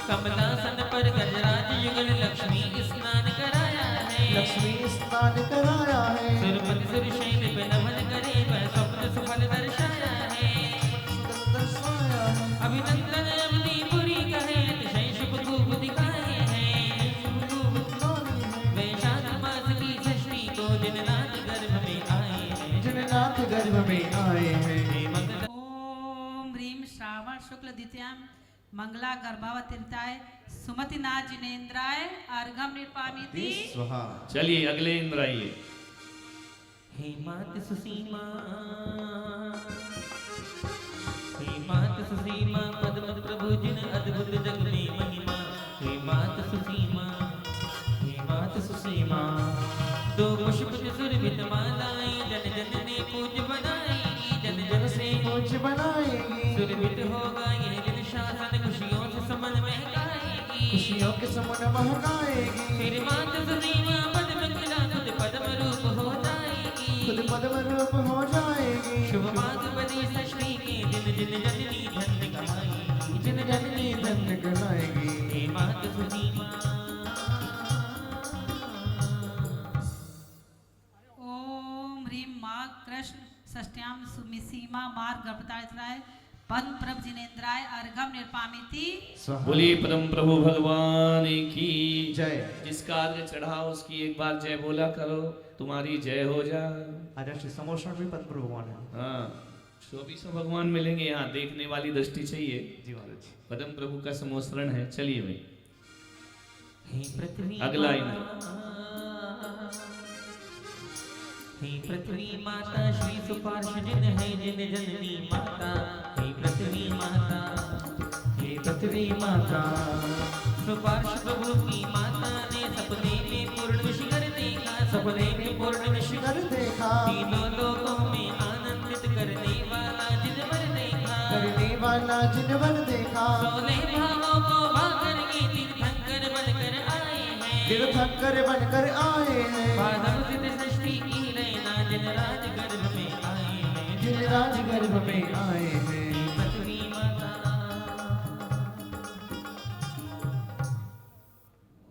कमलासन पर गजराज युगल लक्ष्मी स्नान कराया है। लक्ष्मी स्नान कराया है। सुरपति सुरशैल पे नमन करे वह स्वप्न सुफल दर्शाया है। दर्शाया है। अभिनंदन अपनी बुरी कहे अतिशय शुभ खूब दिखाए हैं। वैशाख मास की षष्ठी को जिननाथ गर्भ में आए हैं। जिननाथ गर्भ में आए हैं। हे मंगल ओम ह्रीम श्रावण शुक्ल द्वितीयां मंगला गर्भावतीर्ताय सुमतिनाथ जिनेन्द्राय अर्घम निर्पामिति स्वाहा। चलिए अगले इंद्र आइए। हे मात सुसीमा, हे मात सुसीमा पद्म प्रभु जिन अद्भुत जग में महिमा। हे मात सुसीमा, हे मात सुसीमा। दो पुष्प सुरभित मालाएं जन जन ने पूज बनाएगी। जन जन से पूज बनाएगी। सुरभित होगा यह दिन शासन खुशियों से समन महकाएगी। खुशियों के समन महकाएगी। फिर मात सुसीमा पद्म खिला खुद पद्म रूप हो जाएगी। खुद पद्म रूप हो जाएगी। शुभ माघवती षष्ठी के दिन जिन जननी धन्य कहाएगी। जिन जननी धन्य कराएगी। हे मात सुसीमा। ओम ह्रीम माघ कृष्ण षष्ट्यां सुमिसीमा मार्ग गर्भवतीर्ताय पद्म प्रभ जिनेन्द्राय अर्घम निर्पामिति स्वाहा। बोलिए परम प्रभु भगवान की जय। जिसका अर्घ चढ़ा उसकी एक बार जय बोला करो, तुम्हारी जय हो जाए। आज श्री समोषण भी पद्म प्रभु भगवान है। हाँ 2400 भगवान मिलेंगे यहाँ, देखने वाली दृष्टि चाहिए। जी महाराज जी। पद्म प्रभु का समोसरण है। चलिए भाई हे पृथ्वी अगला हे पृथ्वी माता श्री सुपार्श जिन है जिन जननी माता। हे पृथ्वी माता, हे पृथ्वी माता। सुपार्श प्रभु की माता ने सपने में पूर्ण विश कर देखा। सपने में पूर्ण विश कर देखा। तीनों लोगों में आनंदित करने वाला जिनवर देखा। करने वाला जिनवर देखा। 16 भावों को भाकर के तीर्थंकर बनकर आए हैं। तीर्थंकर बनकर आए हैं। माधव सिद्ध षष्ठी की रैना जिन राज गर्भ में आए हैं। जिन राज गर्भ में आए हैं। पृथ्वी माता।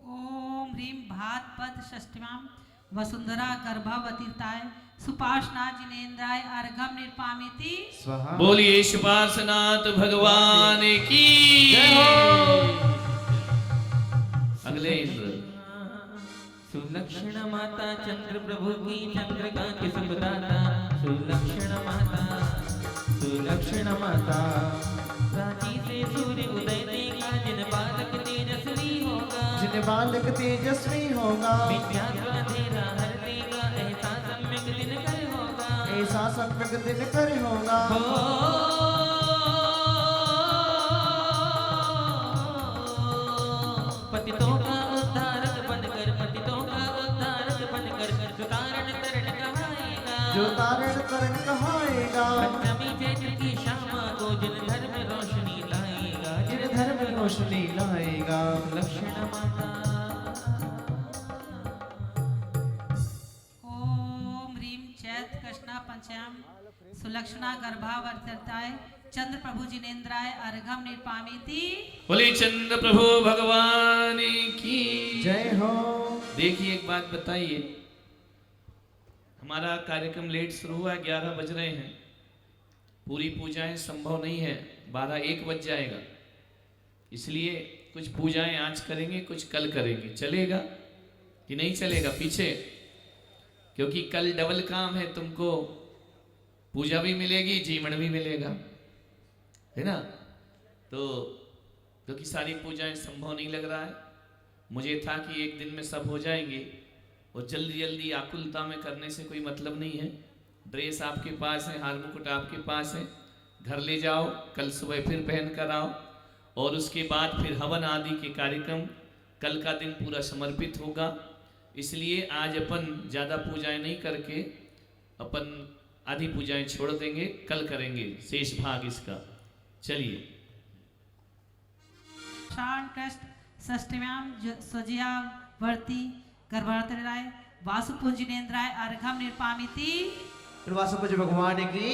ओम ह्रीम भात पद षष्ठ्यां वसुंधरा गर्भावतीर्ताय सुपार्शनाथ जिनेन्द्राय अर्घम निर्पामिति स्वाहा। बोलिए सुपार्शनाथ भगवान की जय हो। अगले इंद्र सुलक्षण माता चंद्र प्रभु की चंद्रिका के सुखदाता। सुलक्षण माता, सुलक्षण माता। प्राची से सूर्य उदय देगा जिन बालक तेजस्वी होगा। जिन बालक तेजस्वी होगा। विद्या का अंधेरा हर देगा ऐसा सम्यक दिन कर होगा। ऐसा सम्यक दिन कर होगा। पतितों का उद्धारक बनकर, पतितों का उद्धारक बनकर जो तारण तरण कहाएगा। जो तारण तरण कहाएगा। पंचमी चैत्र की श्यामा को जिन धर्म रोशनी लाएगा। जिन धर्म रोशनी लाएगा। लक्षण माता। ओम ह्रीम चैत कृष्णा पंचयाम सुलक्षणा गर्भावतीर्ताय चंद्र प्रभु जिनेन्द्राय अर्घम निर्पामिति बोलिए चंद्र प्रभु भगवान की जय हो। देखिए एक बात बताइए, हमारा कार्यक्रम लेट शुरू हुआ, 11 बज रहे हैं। पूरी पूजाएं संभव नहीं है, 12-1 बज जाएगा। इसलिए कुछ पूजाएं आज करेंगे, कुछ कल करेंगे। चलेगा कि नहीं चलेगा? पीछे क्योंकि कल डबल काम है, तुमको पूजा भी मिलेगी, जीवन भी मिलेगा, है ना। तो क्योंकि सारी पूजाएं संभव नहीं लग रहा है, मुझे था कि एक दिन में सब हो जाएंगे, और जल्दी जल्दी आकुलता में करने से कोई मतलब नहीं है। ड्रेस आपके पास है, हार मुकुट आपके पास है, घर ले जाओ, कल सुबह फिर पहन कर आओ, और उसके बाद फिर हवन आदि के कार्यक्रम, कल का दिन पूरा समर्पित होगा। इसलिए आज अपन ज़्यादा पूजाएं नहीं करके अपन आधी पूजाएं छोड़ देंगे, कल करेंगे शेष भाग इसका। चलिए। श्रावण कृष्ण षष्ठ्याम स्वजिया वर्ती गर्भवतराय वासुपुंजिनेन्द्राय अर्घम निर्पामिति। वासुपुंज भगवान की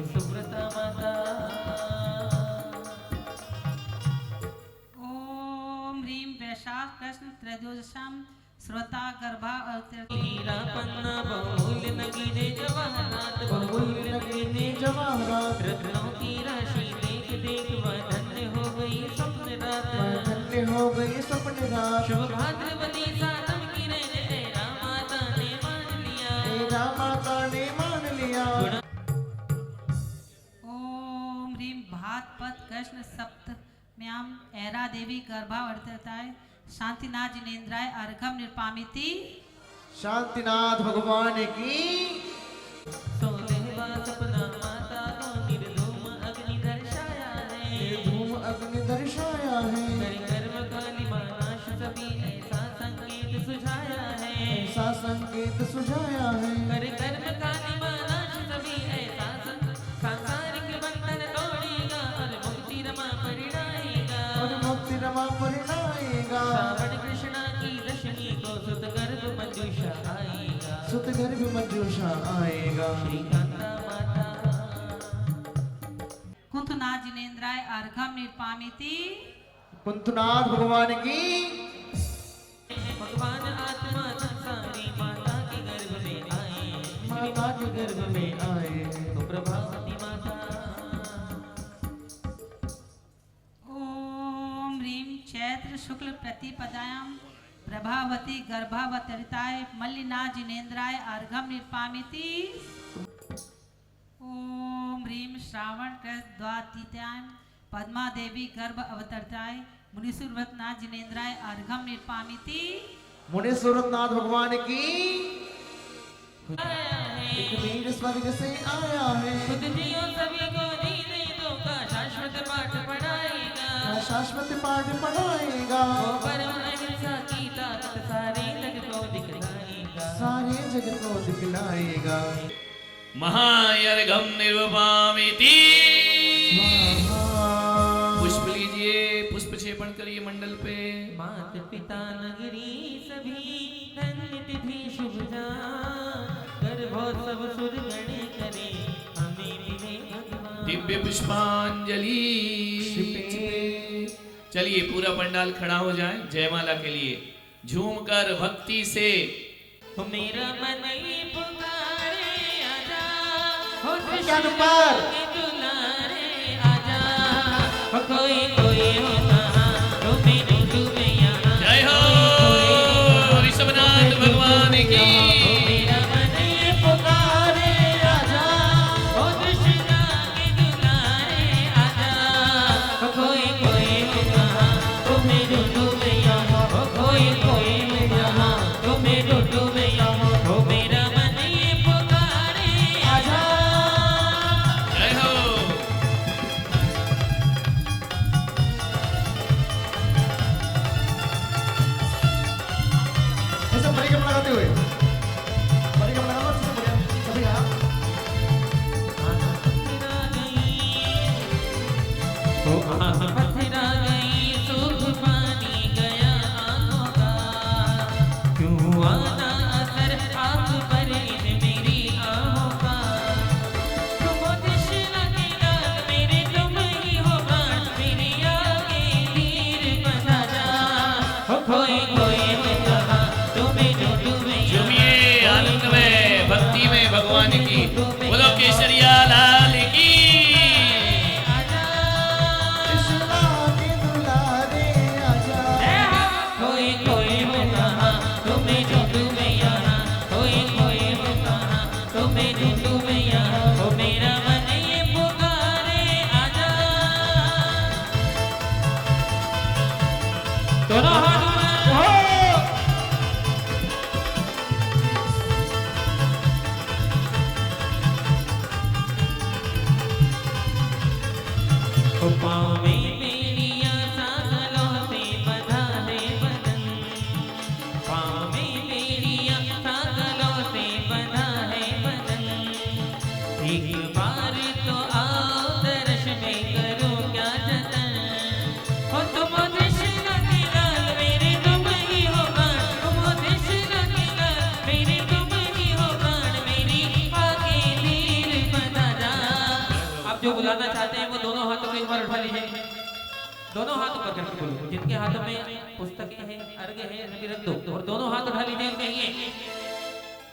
सुव्रता माता। ओम ह्रीं वैशाख कृष्ण त्रयोदशाम श्रोता गर्भा हीरा पन्ना बहुमूल्य नगीने जवाहरात, बहुमूल्य नगीने जवाहरात, रत्नों की राशि देख देख वह धन्य हो गई स्वप्न रात, धन्य हो गई स्वप्न रात। शुभ भाद्रपदी सातम की तेरा माता ने मान लिया, तेरा माता ने मान लिया। ओम ह्रीं भाद्रपद कृष्ण सप्तम्याम ऐरा देवी गर्भावर्तताय शांतिनाथ जिनेन्द्राय अर्घम निर्पामिति। शांतिनाथ भगवान की सोलहवां सपना माता को निर्धूम अग्नि दर्शाया है, धूम अग्नि दर्शाया है। कर कर्म काली मानाश सभी ऐसा संकेत सुझाया है, ऐसा संकेत सुझाया है। कर कर्म काली मानाश सभी ऐसा सांसारिक बंधन तोड़ेगा, और मुक्ति रमा परिणाएगा, और मुक्ति रमा परिणाएगा। श्रावण कृष्णा की दशमी को सुत गर्भ मंजूषा आएगा, सुत गर्भ मंजूषा आएगा। श्रीकांता माता। कुंतनाथ जिनेन्द्राय अर्घम निर्पामिति। कुंतनाथ भगवान की भगवान आत्मा संसारी माता के गर्भ में आए, माता के गर्भ में आए। तो प्रभावती माता। ओम ह्रीं चैत्र शुक्ल प्रतिपदायां प्रभावती गर्भावतरिताय मल्लिनाथ जिनेन्द्राय अर्घम निर्पामिति। ओम ह्रीं श्रावण कृष्ण द्वातीयां पद्मा देवी गर्भ अवतरिताय मुनिसुरवतनाथ जिनेन्द्राय अर्घम निर्पामिति। मुनीश्वरनाथ भगवान की एक वीर स्वर्ग से आया है। खुद जियो सभी को जीने दो का शाश्वत पाठ पढ़ाएगा, शाश्वत पाठ पढ़ाएगा। वो परम अहिंसा की ताकत सारे जग को दिखलाएगा, सारे जगत को दिखलाएगा। महायर्घम निर्वपामिति। स्वाहा। पुष्प लीजिए, पुष्प क्षेपण करिए मंडल पे। मात पिता नगरी सभी धन्य तिथि शुभ जान, गर्भोत्सव सुर गण करे हमें मिले भगवान। दिव्य पुष्पांजलि। चलिए पूरा पंडाल खड़ा हो जाए जयमाला के लिए। झूमकर भक्ति से हो मेरा मन ही पुकारे आजा, हो ज्ञान पर के दुलारे आजा, हो कोई कोई हो कहाँ तो मेरे डूबे यहाँ। जय हो ऋषभनाथ भगवान की। हो मेरा मन ही पुकारे आजा, हो कृष्णा के दुलारे आजा, हो कोई कोई हो कहाँ तो मेरे डूबे यहाँ। हो कोई कोई हो कहाँ तो मेरे डूबे यहाँ। हो मेरा मन ही पुकारे आजा। जय हो। ऐसे परिक्रम लगाते हुए परिक्रम लगाना सबसे बढ़िया सभी आप। पथरा गई सुख पानी गया आंखों का, क्यों आना असर आंख पर इन मेरी आहों का। तुम हो कृष्ण के लाल मेरे, तुम ही हो प्राण मेरे, आगे तीर बना जा। हो कोई कोई हो कहाँ तुम्हें जो तुम्हें झूमिए आनंद में भक्ति में भगवान की। बोलो केसरिया लाल की। कृष्णा के दुलारे आजा। कोई कोई हो कहाँ तुम्हें जो तुम्हें यहाँ। कोई कोई बुलाना चाहते हैं वो दोनों हाथों को एक बार उठा लीजिए। दोनों हाथ ऊपर करके बोलो। जिनके हाथों में पुस्तकें हैं, अर्घ्य है, सभी रख दो और दोनों हाथ उठा लीजिए और कहिए,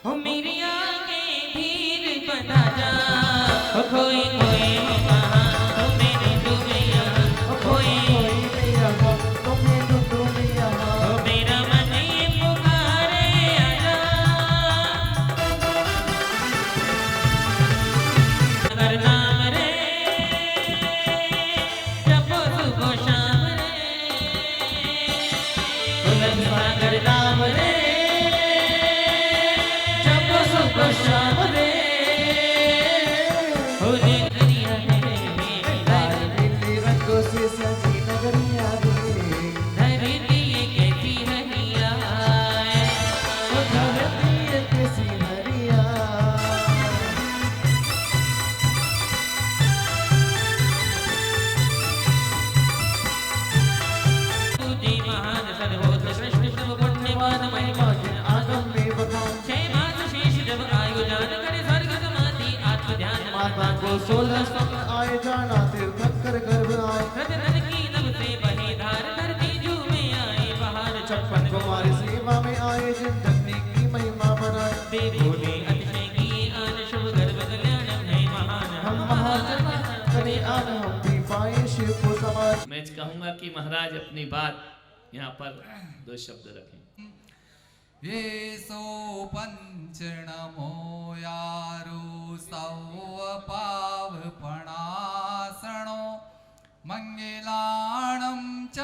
हो मेरी आंखें भीड़ बना जा, हो कोई कोई वहाँ, हो मेरी दुनिया, हो कोई हो मेरा मन ये पुकारे आजा, अगर नाम रे जपो सुबह शाम रे, बुलंद सागर नाम रे जपो सुबह शाम रे, हो जे दरिया रंगों से सजी नगरिया धरती ये कैसी हरिया है, वो धरती है कैसी हरिया। तुझे महान सर्वोच्च श्रेष्ठ सर्व पुण्यवान महिमा आगम में बताऊं छह मास शेष जब आयु जान करे स्वर्ग समाधि आत्म ध्यान माता को 16 सम आए जाना तीर्थंकर गर्भ आए रजनन की नभ से बही धार धरती झूमे आए बहार छप्पन कुमारी सेवा में आए जिन धन्य की महिमा बनाए देवों ने अतिशय किए आन शुभ गर्भ कल्याण है महान हम महाजन करे आन हम भी पाए शिव को समाज। मैं कहूंगा कि महाराज अपनी बात यहाँ पर 2 शब्द रखें। ये सो पंचणमो यारो सौ पाव पणासणो मंगलाणं च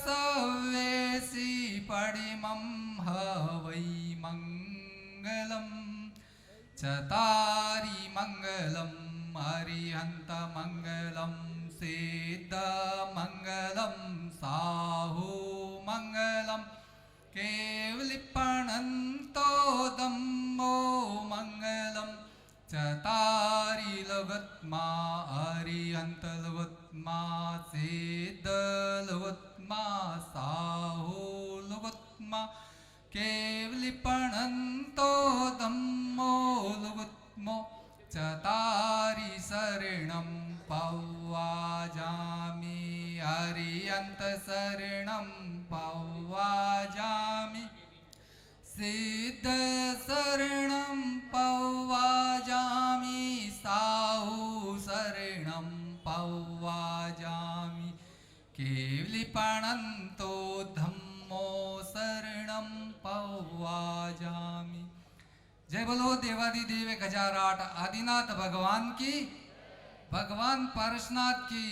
सवेसी पडिमं हवै मंगलम चतारि मंगलम हरिहंत मंगलम सिद्ध मंगलम साहु मंगलम केवलिपणन्तो दम्मो मंगलम चतारि लगत्मा हरिहंत लगत्मा सिद्ध लगत्मा साहु लगत्मा केवलिपणन्तो दम्मो लगत्मो चतारि शरणं पौवाजामि हरिहंत शरणं पौवाजामि सिद्ध शरणं पौवाजामि साहु शरणं पौवाजामि केवलिपणन्तो धम्मो शरणं पौवाजामि। जय बोलो देवादिदेव गजाराट आदिनाथ भगवान की, भगवान पारसनाथ की,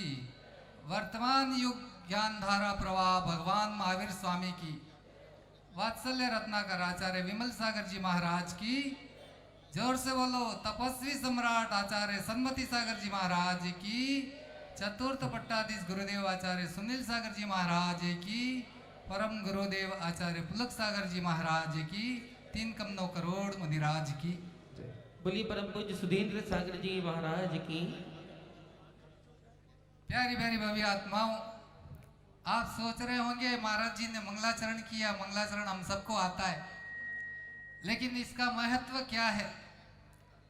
वर्तमान युग ज्ञान धारा प्रवाह भगवान महावीर स्वामी की, वात्सल्य रत्नाकर आचार्य विमल सागर जी महाराज की, जोर से बोलो तपस्वी सम्राट आचार्य सन्मति सागर जी महाराज की, चतुर्थ पट्टाधीश गुरुदेव आचार्य सुनील सागर जी महाराज की, परम गुरुदेव आचार्य पुलक सागर जी महाराज की, 3 कम 9 करोड़ मुनिराज की। बोली परम पूज्य सुधींद्र सागर जी महाराज की। प्यारी प्यारी भव्य आत्माओं, आप सोच रहे होंगे महाराज जी ने मंगलाचरण किया, मंगलाचरण हम सबको आता है, लेकिन इसका महत्व क्या है?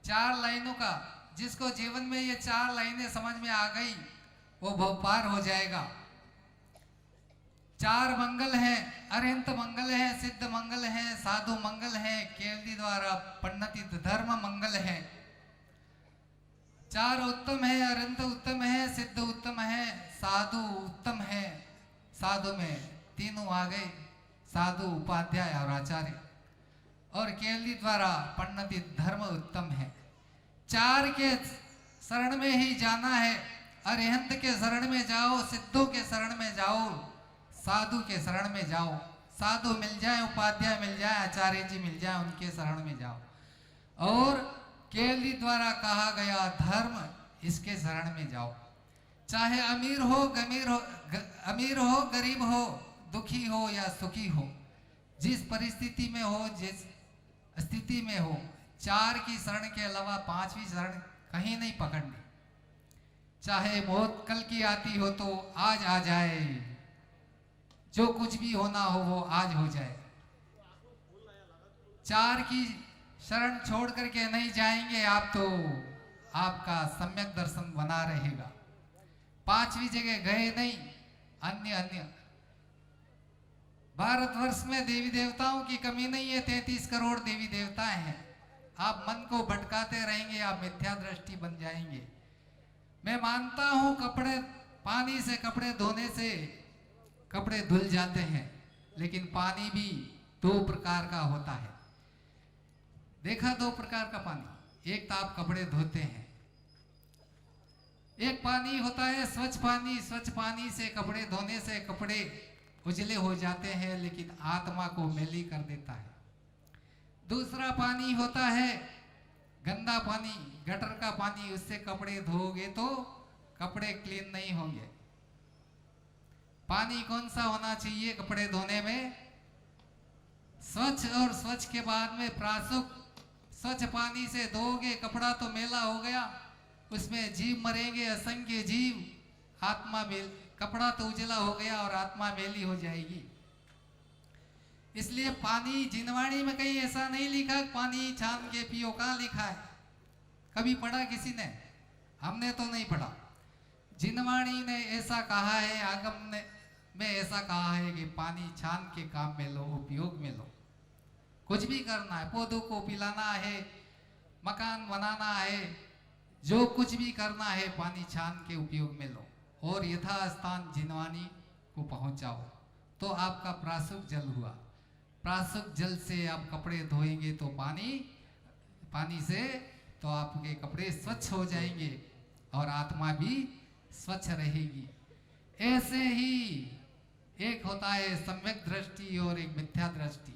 4 लाइनों का, जिसको जीवन में ये 4 लाइनें समझ में आ गई वो भव पार हो जाएगा। 4 मंगल हैं, अरिहंत मंगल है, सिद्ध मंगल है, साधु मंगल है, केवली द्वारा पन्नति धर्म मंगल है। 4 उत्तम है, अरिहंत उत्तम है, सिद्ध उत्तम है, साधु उत्तम है। साधु में तीनों आ गए, साधु उपाध्याय और आचार्य, और केवली द्वारा पन्नति धर्म उत्तम है। 4 के शरण में ही जाना है, अरिहंत के शरण में जाओ, सिद्धों के शरण में जाओ, साधु के शरण में जाओ। साधु मिल जाए, उपाध्याय मिल जाए, आचार्य जी मिल जाए, उनके शरण में जाओ। और केवली द्वारा कहा गया धर्म, इसके शरण में जाओ। चाहे अमीर हो गरीब हो, दुखी हो या सुखी हो, जिस परिस्थिति में हो, जिस स्थिति में हो, 4 की शरण के अलावा 5वीं शरण कहीं नहीं पकड़नी। चाहे मौत कल की आती हो तो आज आ जाए, जो कुछ भी होना हो वो आज हो जाए। 4 की शरण छोड़ करके नहीं जाएंगे आप तो आपका सम्यक दर्शन बना रहेगा। 5वीं जगह गए नहीं, अन्य भारतवर्ष में देवी देवताओं की कमी नहीं है। 33 करोड़ देवी देवता हैं। आप मन को भटकाते रहेंगे, आप मिथ्या दृष्टि बन जाएंगे। मैं मानता हूं कपड़े, पानी से कपड़े धोने से कपड़े धुल जाते हैं, लेकिन पानी भी 2 प्रकार का होता है। देखा 2 प्रकार का पानी। एक तो आप कपड़े धोते हैं, एक पानी होता है स्वच्छ पानी। स्वच्छ पानी से कपड़े धोने से कपड़े उजले हो जाते हैं, लेकिन आत्मा को मैली कर देता है। दूसरा पानी होता है गंदा पानी, गटर का पानी। उससे कपड़े धोओगे तो कपड़े क्लीन नहीं होंगे। पानी कौन सा होना चाहिए कपड़े धोने में? स्वच्छ, और स्वच्छ के बाद में प्रासुक। स्वच्छ पानी से धोओगे कपड़ा तो मैला हो गया, उसमें जीव मरेंगे, असंख्य जीव। आत्मा मेल, कपड़ा तो उजला हो गया और आत्मा मैली हो जाएगी। इसलिए पानी, जिनवाणी में कहीं ऐसा नहीं लिखा पानी छान के पियो। कहाँ लिखा है? कभी पढ़ा किसी ने? हमने तो नहीं पढ़ा। जिनवाणी ने ऐसा कहा है, आगम ने में ऐसा कहा है कि पानी छान के काम में लो, उपयोग में लो। कुछ भी करना है, पौधों को पिलाना है, मकान बनाना है, जो कुछ भी करना है पानी छान के उपयोग में लो और यथास्थान जिनवानी को पहुंचाओ, तो आपका प्रासुक जल हुआ। प्रासुक जल से आप कपड़े धोएंगे तो पानी से तो आपके कपड़े स्वच्छ हो जाएंगे और आत्मा भी स्वच्छ रहेगी। ऐसे ही एक होता है सम्यक दृष्टि और एक मिथ्या दृष्टि।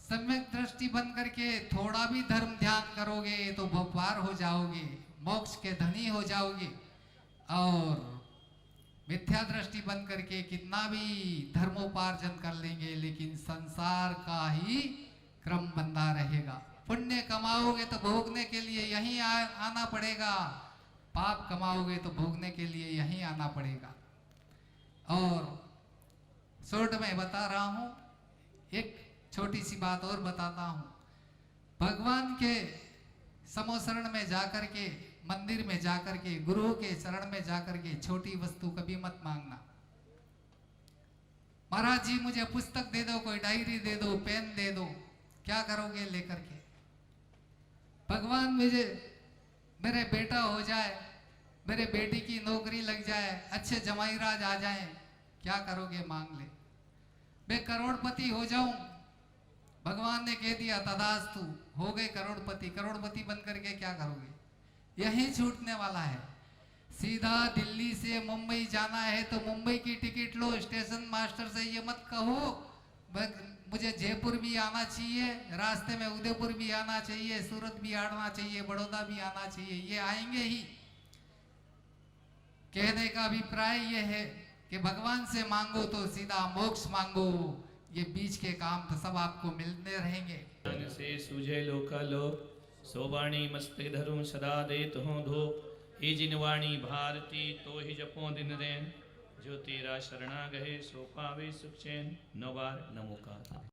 सम्यक दृष्टि बन करके थोड़ा भी धर्म ध्यान करोगे तो भगवान हो जाओगे, मोक्ष के धनी हो जाओगे। और मिथ्या दृष्टि बन करके कितना भी धर्मोपार्जन कर लेंगे, लेकिन संसार का ही क्रम बंधा रहेगा। पुण्य कमाओगे तो भोगने के लिए यहीं आना पड़ेगा, पाप कमाओगे तो भोगने के लिए यहीं आना पड़ेगा। और शॉर्ट में बता रहा हूं, एक छोटी सी बात और बताता हूं। भगवान के समोशरण में जाकर के, मंदिर में जाकर के, गुरु के शरण में जाकर के छोटी वस्तु कभी मत मांगना। महाराज जी मुझे पुस्तक दे दो, कोई डायरी दे दो, पेन दे दो, क्या करोगे लेकर के? भगवान मुझे, मेरे बेटा हो जाए, मेरे बेटी की नौकरी लग जाए, अच्छे जमाई राज आ जाए, क्या करोगे? मांग ले। मैं करोड़पति हो जाऊं, भगवान ने कह दिया तदास्तु, हो गए करोड़पति। करोड़पति बन करके क्या करोगे? यही छूटने वाला है। सीधा दिल्ली से मुंबई जाना है तो मुंबई की टिकट लो, स्टेशन मास्टर से ये मत कहो मुझे जयपुर भी आना चाहिए, रास्ते में उदयपुर भी आना चाहिए, सूरत भी आना चाहिए, बड़ौदा भी आना चाहिए। ये आएंगे ही। कहने का अभिप्राय ये है कि भगवान से मांगो तो सीधा मोक्ष मांगो, ये बीच के काम तो सब आपको मिलते रहेंगे। ज्ञान से सूझे लोकालोक, सोवाणी मस्तक धरुं सदा देत हों धो। हे जिनवाणी भारती तो ही जपो दिन रैन, जो तेरा शरणा गहे सो पावे सुख चैन। 9 बार नमो का।